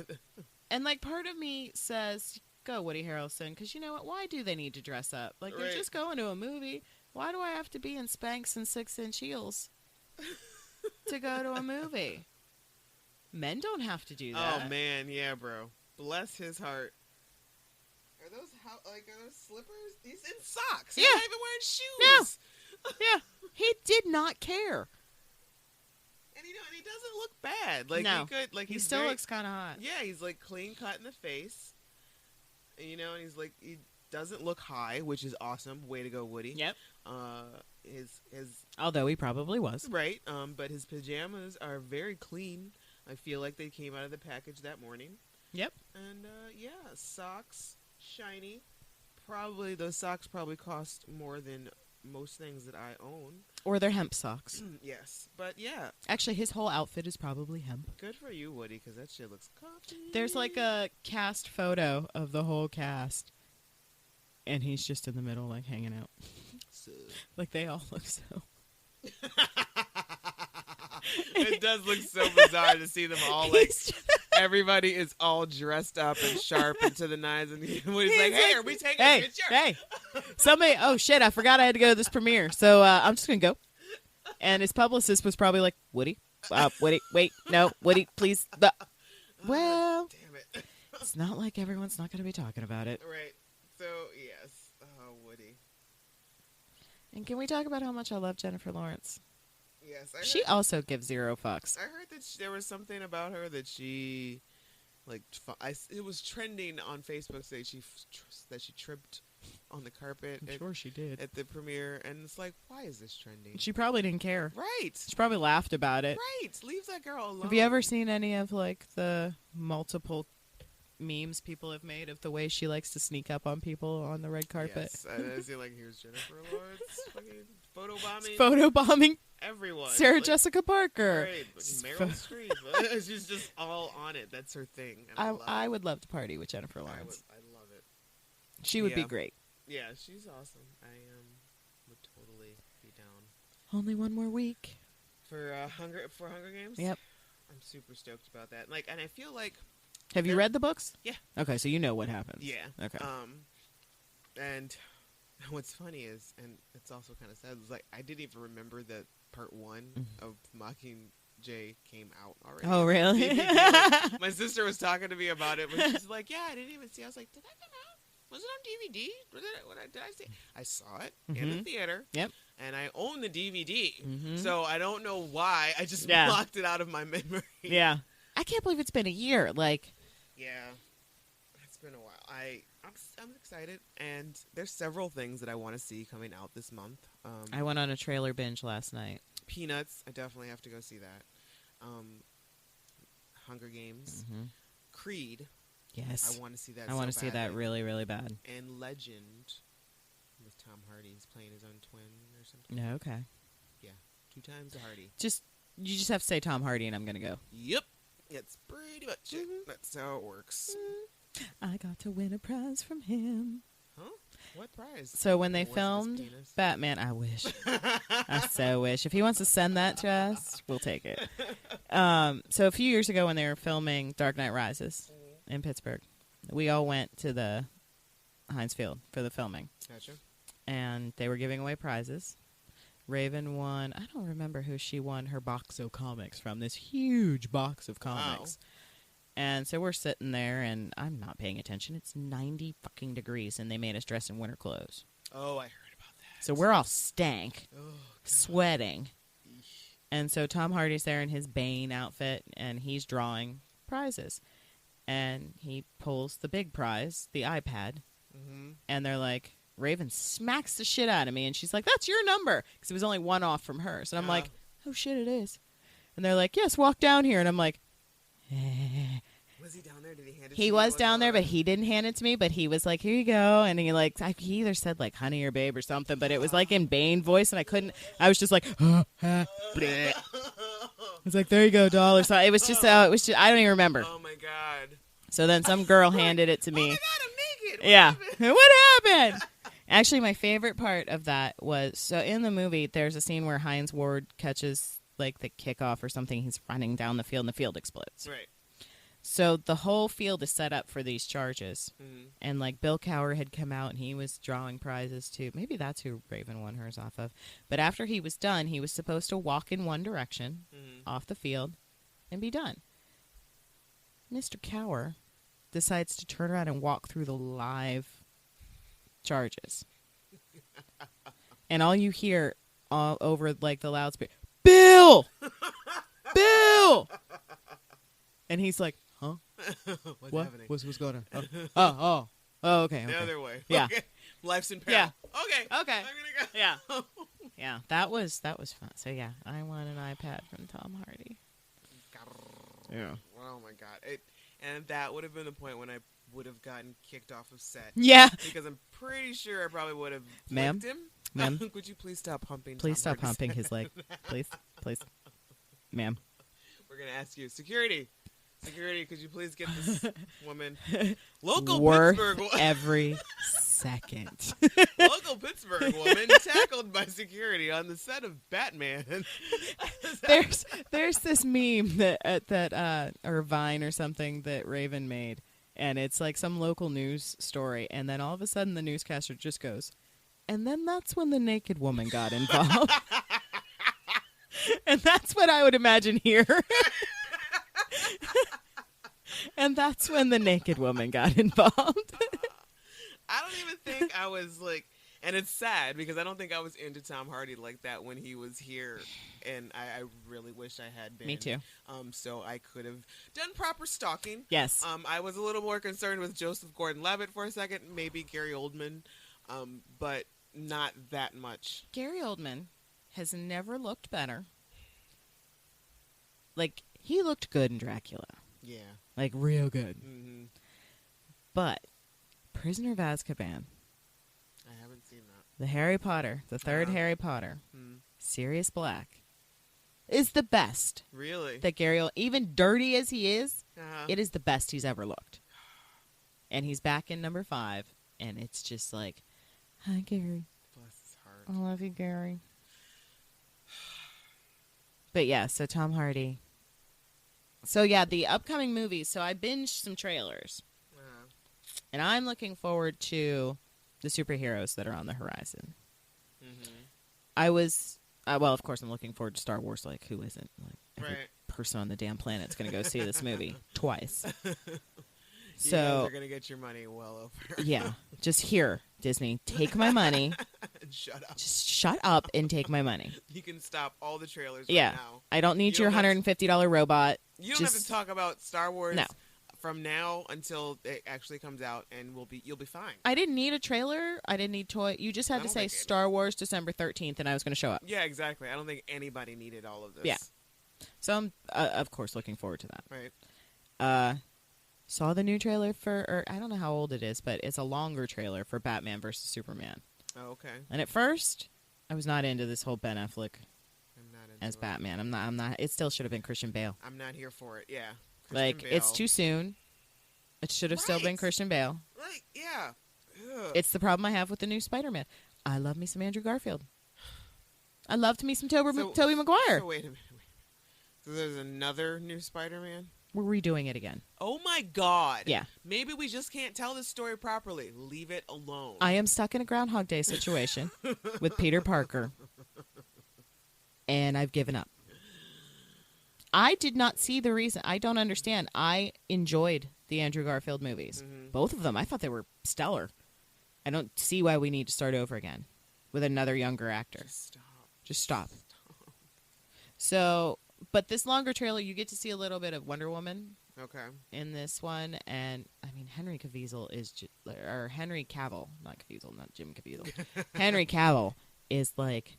And, like, part of me says, go Woody Harrelson, because you know what? Why do they need to dress up? Like, they're just going to a movie. Why do I have to be in Spanx and 6-inch heels to go to a movie? Men don't have to do that. Oh, man, yeah, bro. Bless his heart. Are those slippers? He's in socks. He's Yeah. not even wearing shoes. No. Yeah. He did not care. And and he doesn't look bad. Like, no. he he still looks kind of hot. Yeah, he's like clean cut in the face. And, and he's like, he doesn't look high, which is awesome. Way to go, Woody. Yep. His Although he probably was. right. But his pajamas are very clean. I feel like they came out of the package that morning. Yep. And yeah, socks, shiny. Probably those socks probably cost more than most things that I own. Or they're hemp socks. Yes, but yeah, Actually, his whole outfit is probably hemp. good for you, Woody, because that shit looks comfy. There's like a cast photo of the whole cast. And he's just in the middle, like, hanging out. Like, they all look so... It does look so bizarre to see them all, like, everybody is all dressed up and sharp and to the nines, and he's like, hey, are we taking a picture? Hey, somebody, oh shit, I forgot I had to go to this premiere, so I'm just going to go. And his publicist was probably like, Woody, wait, no, Woody, please. Well, Damn it. it's not like everyone's not going to be talking about it. Right. So, yes. Oh, Woody. And can we talk about how much I love Jennifer Lawrence? Yes, She also gives zero fucks. I heard that there was something about her that she, like, it was trending on Facebook that she tripped on the carpet. I'm sure she did. At the premiere, and it's like, why is this trending? She probably didn't care. Right. She probably laughed about it. Right. Leave that girl alone. Have you ever seen any of like the multiple memes people have made of the way she likes to sneak up on people on the red carpet? Yes. I see, like, here's Jennifer Lawrence fucking photobombing. Photobombing everyone. Sarah Like, Jessica Parker. right. Meryl Streep. She's just all on it. That's her thing. And I would love to party with Jennifer Lawrence. I love it. She would be great. Yeah, she's awesome. I would totally be down. Only one more week. For Hunger Games? Yep. I'm super stoked about that. Like, and I feel like... Have you read the books? Yeah. Okay, so you know what happens. Yeah. Okay. And what's funny is, and it's also kind of sad, is like I didn't even remember that part 1 of Mockingjay came out already. Oh, really? Like, my sister was talking to me about it, but she's like, "Yeah, I didn't even see." I was like, "Did that come out? Was it on DVD? Did I see?" I saw it in the theater. Yep. And I own the DVD, so I don't know why. I just Yeah. blocked it out of my memory. Yeah. I can't believe it's been a year. Like. Yeah. It's been a while. I'm excited, and there's several things that I want to see coming out this month. I went on a trailer binge last night. Peanuts, I definitely have to go see that. Hunger Games, Creed. Yes, I want to see that. I want to see that really, really bad. And Legend with Tom Hardy. He's playing his own twin or something. No, okay. Yeah, 2 times the Hardy. You just have to say Tom Hardy, and I'm gonna go. Yep, it's pretty much it. That's how it works. I got to win a prize from him. Huh? What prize? So when they What's his filmed penis? Batman, I wish. I so wish. If he wants to send that to us, we'll take it. So a few years ago when they were filming Dark Knight Rises in Pittsburgh, we all went to the Heinz Field for the filming. Gotcha. And they were giving away prizes. Raven won. I don't remember who she won her box of comics from. This huge box of comics. Wow. And so we're sitting there, and I'm not paying attention. It's 90 fucking degrees, and they made us dress in winter clothes. Oh, I heard about that. So we're all stank, sweating. And so Tom Hardy's there in his Bane outfit, and he's drawing prizes. And he pulls the big prize, the iPad, and they're like, Raven smacks the shit out of me, and she's like, "That's your number," because it was only one off from hers. And I'm like, "Oh shit, it is." And they're like, "Yes, walk down here." And I'm like, Was he down there? Did he hand it to he you? was down there, but he didn't hand it to me. But he was like, "Here you go," and he either said like "honey" or "babe" or something, but it was like in Bane voice, and I was just like, bleh. It's like, "There you go, doll," or so. It was just I don't even remember. Oh my god. So then some girl handed it to me. Oh my god, I'm naked. Yeah. What happened? Actually, my favorite part of that was, so in the movie, there's a scene where Hines Ward catches like the kickoff or something. He's running down the field, and the field explodes. Right. So the whole field is set up for these charges. And like Bill Cower had come out, and he was drawing prizes too. Maybe that's who Raven won hers off of. But after he was done, he was supposed to walk in one direction off the field and be done. Mr. Cower decides to turn around and walk through the live charges. And all you hear all over like the loudspeaker, "Bill! Bill!" And he's like, "Huh? What's happening? What's going on? Oh, okay. The other way. Yeah. Okay. Life's in peril. Yeah. Okay. Okay. I'm gonna go. Yeah. Yeah. That was fun. So yeah, I won an iPad from Tom Hardy. Yeah. Oh my god. And that would have been the point when I would have gotten kicked off of set. Yeah. Because I'm pretty sure I probably would have Ma'am? flicked him. Ma'am? Could you please stop humping? Please Tom stop Hardy's humping head? his leg. Please. Ma'am. We're gonna ask you, security, could you please get this woman, local Worth Pittsburgh, every second. local Pittsburgh woman tackled by security on the set of Batman. There's this meme that or Vine or something that Raven made, and it's like some local news story, and then all of a sudden the newscaster just goes, "And then that's when the naked woman got involved." And that's what I would imagine here. And that's when the naked woman got involved. I don't even think I was like, And it's sad because I don't think I was into Tom Hardy like that when he was here, and I really wish I had been. Me too. So I could have done proper stalking. Yes. I was a little more concerned with Joseph Gordon-Levitt for a second, maybe Gary Oldman, but not that much. Gary Oldman has never looked better. Like, he looked good in Dracula. Yeah. Like, real good. Mm-hmm. But Prisoner of Azkaban, I haven't seen that. the Harry Potter, the third Uh-huh. Harry Potter, Hmm. Sirius Black, is the best Really? that Gary, even dirty as he is, Uh-huh. it is the best he's ever looked. And he's back in number 5, and it's just like, hi, Gary. Bless his heart. I love you, Gary. But yeah, so Tom Hardy. So yeah, the upcoming movies. So I binged some trailers. Uh-huh. And I'm looking forward to the superheroes that are on the horizon. Mm-hmm. I was, well, of course, I'm looking forward to Star Wars. Like, who isn't? Like, every Right. person on the damn planet's going to go see this movie twice. You guys So, are going to get your money well over. yeah, just here, Disney, take my money. Shut up. Just shut up and take my money. You can stop all the trailers Yeah. right now. I don't need You your don't have $150 robot. You don't have Just- to talk about Star Wars No. from now until it actually comes out, and you'll be fine. I didn't need a trailer. I didn't need toy. You just I had to don't say think it- Star Wars December 13th, and I was going to show up. Yeah, exactly. I don't think anybody needed all of this. Yeah. So I'm, of course, looking forward to that. Right. Saw the new trailer for, or I don't know how old it is, but it's a longer trailer for Batman versus Superman. Oh, okay. And at first, I was not into this whole Ben Affleck I'm not into as it. Batman. I'm not. It still should have been Christian Bale. I'm not here for it. Yeah. Like, Christian it's Bale. too soon. It should have still been Right. Christian Bale. Like, yeah. Ugh. It's the problem I have with the new Spider-Man. I love me some Andrew Garfield. I loved me some Tobey Maguire. So wait a minute. So there's another new Spider-Man? We're redoing it again. Oh my God. Yeah. Maybe we just can't tell this story properly. Leave it alone. I am stuck in a Groundhog Day situation with Peter Parker, and I've given up. I did not see the reason. I don't understand. I enjoyed the Andrew Garfield movies. Mhm. Both of them. I thought they were stellar. I don't see why we need to start over again with another younger actor. Just stop. So, but this longer trailer, you get to see a little bit of Wonder Woman Okay. in this one, and I mean Henry Cavill is or Henry Cavill, not Caviezel, not Jim Caviezel. Henry Cavill is like,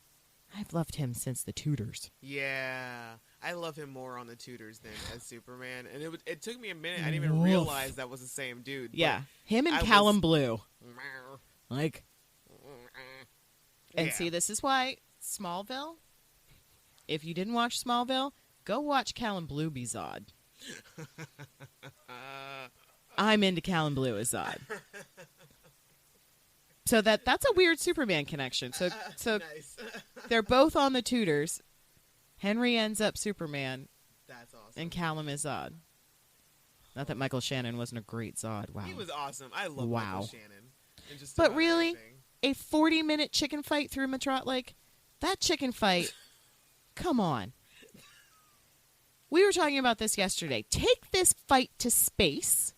I've loved him since the Tudors. Yeah. I love him more on the Tudors than as Superman. And it took me a minute. I didn't even Woof. realize that was the same dude. but- Yeah, him and I Callum was- Blue, like, and Yeah. see, this is why Smallville. If you didn't watch Smallville, go watch Callum Blue be Zod. I'm into Callum Blue as Zod. So that's a weird Superman connection. So Nice. they're both on the Tudors. Henry ends up Superman, That's awesome. and Callum is Zod. Not that Michael Shannon wasn't a great Zod. Wow. He was awesome. I love Wow. Michael Shannon. And just But about really? everything. A 40-minute chicken fight through Metrot Lake? That chicken fight, come on. We were talking about this yesterday. Take this fight to space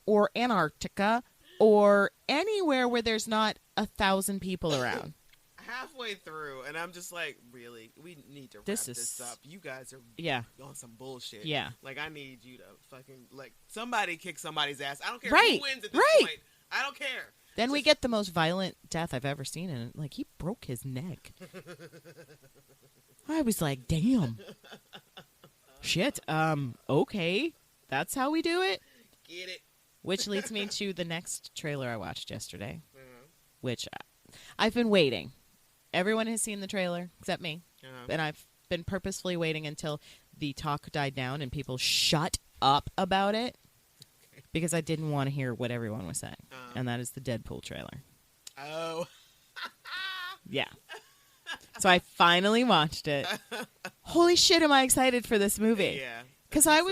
or Antarctica or anywhere where there's not 1,000 people around. Halfway through, and I'm just like, really? We need to wrap This this, is- up. You guys are Yeah. on some bullshit. Yeah. Like, I need you to fucking, like, somebody kick somebody's ass. I don't care Right, who wins at this right. point. I don't care. Then we get the most violent death I've ever seen, and like he broke his neck. I was like, damn. Shit. Okay. That's how we do it. Get it. Which leads me to the next trailer I watched yesterday, Uh-huh. which I've been waiting. Everyone has seen the trailer except me, Uh-huh. and I've been purposefully waiting until the talk died down and people shut up about it because I didn't want to hear what everyone was saying, Uh-huh. and that is the Deadpool trailer. Oh. Yeah. So I finally watched it. Holy shit, am I excited for this movie? Yeah. Because I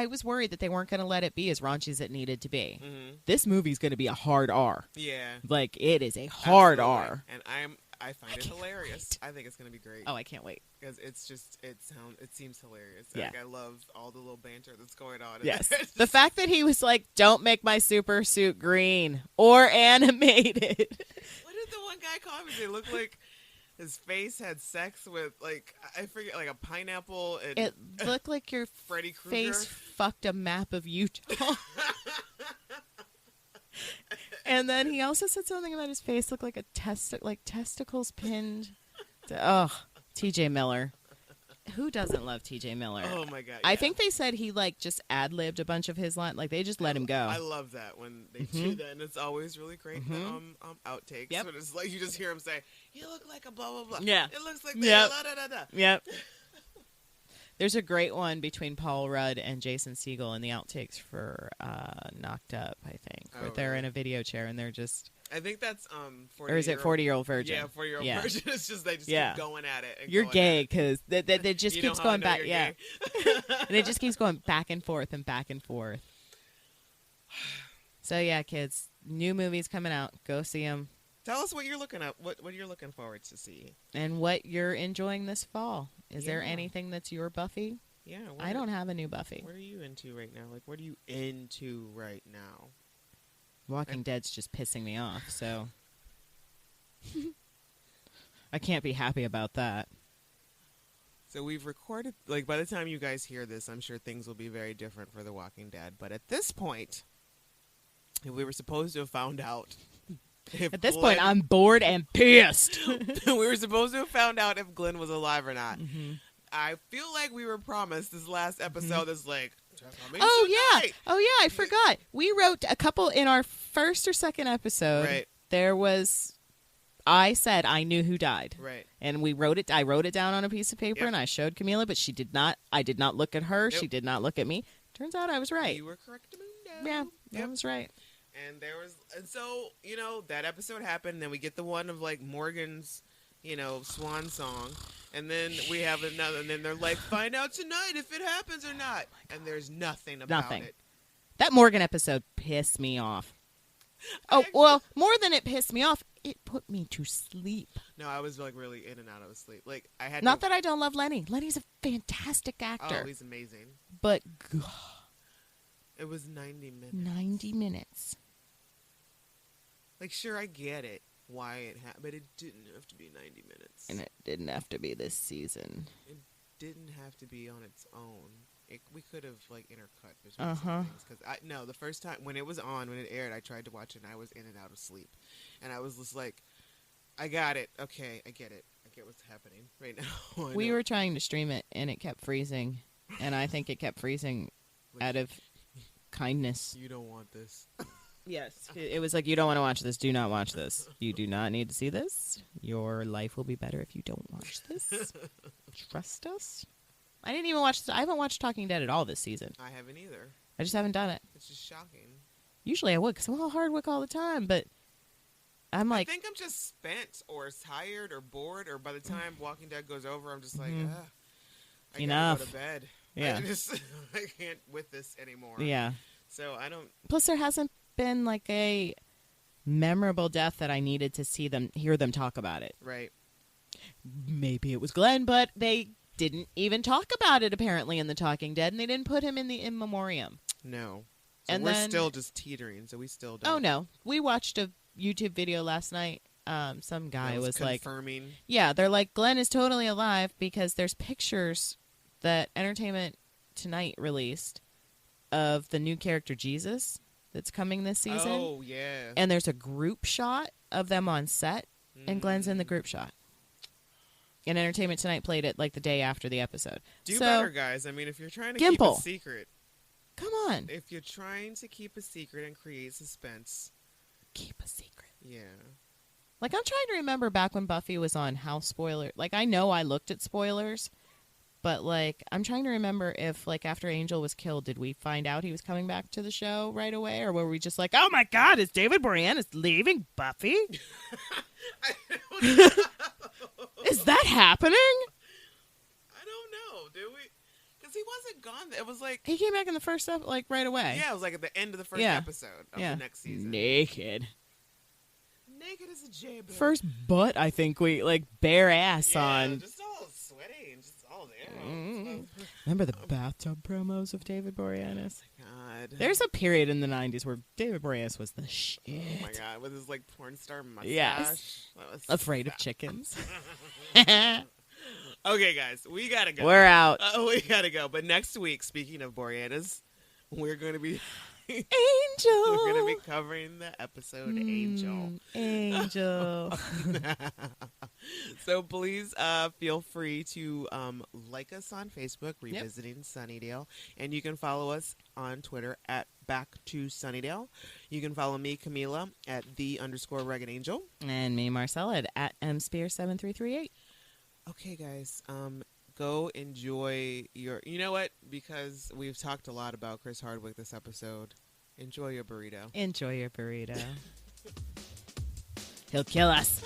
was worried that they weren't going to let it be as raunchy as it needed to be. Mm-hmm. This movie's going to be a hard R. Yeah. Like, it is a hard Absolutely. R. And I find it hilarious. I think it's going to be great. Oh, I can't wait. Because it's just, it seems hilarious. Yeah. Like, I love all the little banter that's going on. in Yes. there. The fact that he was like, don't make my super suit green or animated. What did the one one guy called me. They looked like his face had sex with, like, I forget, like a pineapple. And It looked like your Freddy Krueger. face fucked a map of Utah. And then he also said something about his face looked like testicles pinned. TJ Miller. Who doesn't love TJ Miller? Oh my god! I think they said he like just ad-libbed a bunch of his line. Like they just let him go. I love that when they do that, and it's always really great. The outtakes Yep. when it's like you just hear him say, "You look like a blah blah blah." Yeah. It looks like Yep. da da da da. Yep. There's a great one between Paul Rudd and Jason Segel in the outtakes for Knocked Up, I think. Where they're really? in a video chair and they're just... I think that's 40. Or is it 40-Year-Old Virgin? Yeah, 40-year-old Yeah. virgin. It's just they just Yeah. keep going at it. And You're going gay at it. because that just You know keeps how I going know back. you're Yeah. gay? And it just keeps going back and forth and back and forth. So yeah, kids, new movies coming out. Go see them. Tell us what you're looking at. What you're looking forward to see. And what you're enjoying this fall. Is there Yeah. anything that's your Buffy? Yeah. I don't have a new Buffy. What are you into right now? Like, what are you into right now? Walking Dead's just pissing me off, so I can't be happy about that. So we've recorded, like, by the time you guys hear this, I'm sure things will be very different for The Walking Dead. But at this point, if we were supposed to have found out if At this point, I'm bored and pissed. we were supposed to have found out if Glenn was alive or not. Mm-hmm. I feel like we were promised this last episode is like, Oh yeah, tonight. oh yeah, I forgot. We wrote a couple in our first or second episode. Right. There was, I said I knew who died. Right. And we wrote it. I wrote it down on a piece of paper, Yep. and I showed Camila, but she did not. I did not look at her. Nope. She did not look at me. Turns out I was right. You were correct. Mundo. Yeah, I Yep. was right. And so, you know, that episode happened, and then we get the one of, like, Morgan's, you know, swan song, and then we have another, and then they're like, find out tonight if it happens or not, and there's nothing about it. That Morgan episode pissed me off. Oh, well, more than it pissed me off, it put me to sleep. No, I was, like, really in and out of sleep. Like, I had Not that I don't love Lenny. Lenny's a fantastic actor. Oh, he's amazing. But, God, It was 90 minutes. 90 minutes. Like, sure, I get it, why it happened, but it didn't have to be 90 minutes. And it didn't have to be this season. It didn't have to be on its own. We could have, like, intercut between Uh-huh. some things. Because no, the first time, when it was on, when it aired, I tried to watch it, and I was in and out of sleep. And I was just like, I got it. Okay, I get it. I get what's happening right now. We were trying to stream it, and it kept freezing. And I think it kept freezing out of kindness. You don't want this. Yes. It was like, you don't want to watch this. Do not watch this. You do not need to see this. Your life will be better if you don't watch this. Trust us. I didn't even watch I haven't watched Talking Dead at all this season. I haven't either. I just haven't done it. It's just shocking. Usually I would, because I'm all Hardwick all the time, but I'm like... I think I'm just spent or tired or bored, or by the time Walking Dead goes over, I'm just like, I Enough. gotta go to bed. Yeah. I can't with this anymore. Yeah. So I don't... Plus, there hasn't been like a memorable death that I needed to hear them talk about it. Right. Maybe it was Glenn, but they didn't even talk about it apparently in The Talking Dead, and they didn't put him in the in memoriam. No. So And we're then- still just teetering, so we still don't. Oh no, we watched a YouTube video last night. Some guy That was like, confirming. yeah, they're like, Glenn is totally alive because there's pictures that Entertainment Tonight released of the new character Jesus that's coming this season. Oh, yeah. And there's a group shot of them on set, and Glenn's in the group shot. And Entertainment Tonight played it like the day after the episode. Do so, better, guys. I mean, if you're trying to keep Gimple. a secret, Come on. if you're trying to keep a secret and create suspense, Keep a secret. yeah. Like, I'm trying to remember back when Buffy was on how spoiler... Like, I know I looked at spoilers, but, like, I'm trying to remember if, like, after Angel was killed, did we find out he was coming back to the show right away? Or were we just like, oh, my God, is David Boreanaz leaving Buffy? Is that happening? I don't know. Did we? Because he wasn't gone. It was like... He came back in the first episode, like, right away. Yeah, it was like at the end of the first Yeah. episode of the next season. Naked. Naked as a jaybird. First butt, I think we, like, bare ass yeah, on. just all sweaty and just all there. Remember the bathtub promos of David Boreanaz? God. God. There's a period in the 90s where David Boreanaz was the shit. Oh my God, with his like porn star mustache. Yes. That was Afraid of sad. chickens. Okay, guys, we gotta go. We're out. We gotta go. But next week, speaking of Boreanaz, we're going to be Angel. we're going to be covering the episode Angel. Angel. So please feel free to like us on Facebook, Revisiting Sunnydale, and you can follow us on Twitter at Back to Sunnydale. You can follow me, Camila, at _Rugged Angel. And me, Marcella, at mspear7338. Okay, guys, go enjoy your... You know what? Because we've talked a lot about Chris Hardwick this episode. Enjoy your burrito. Enjoy your burrito. He'll kill us.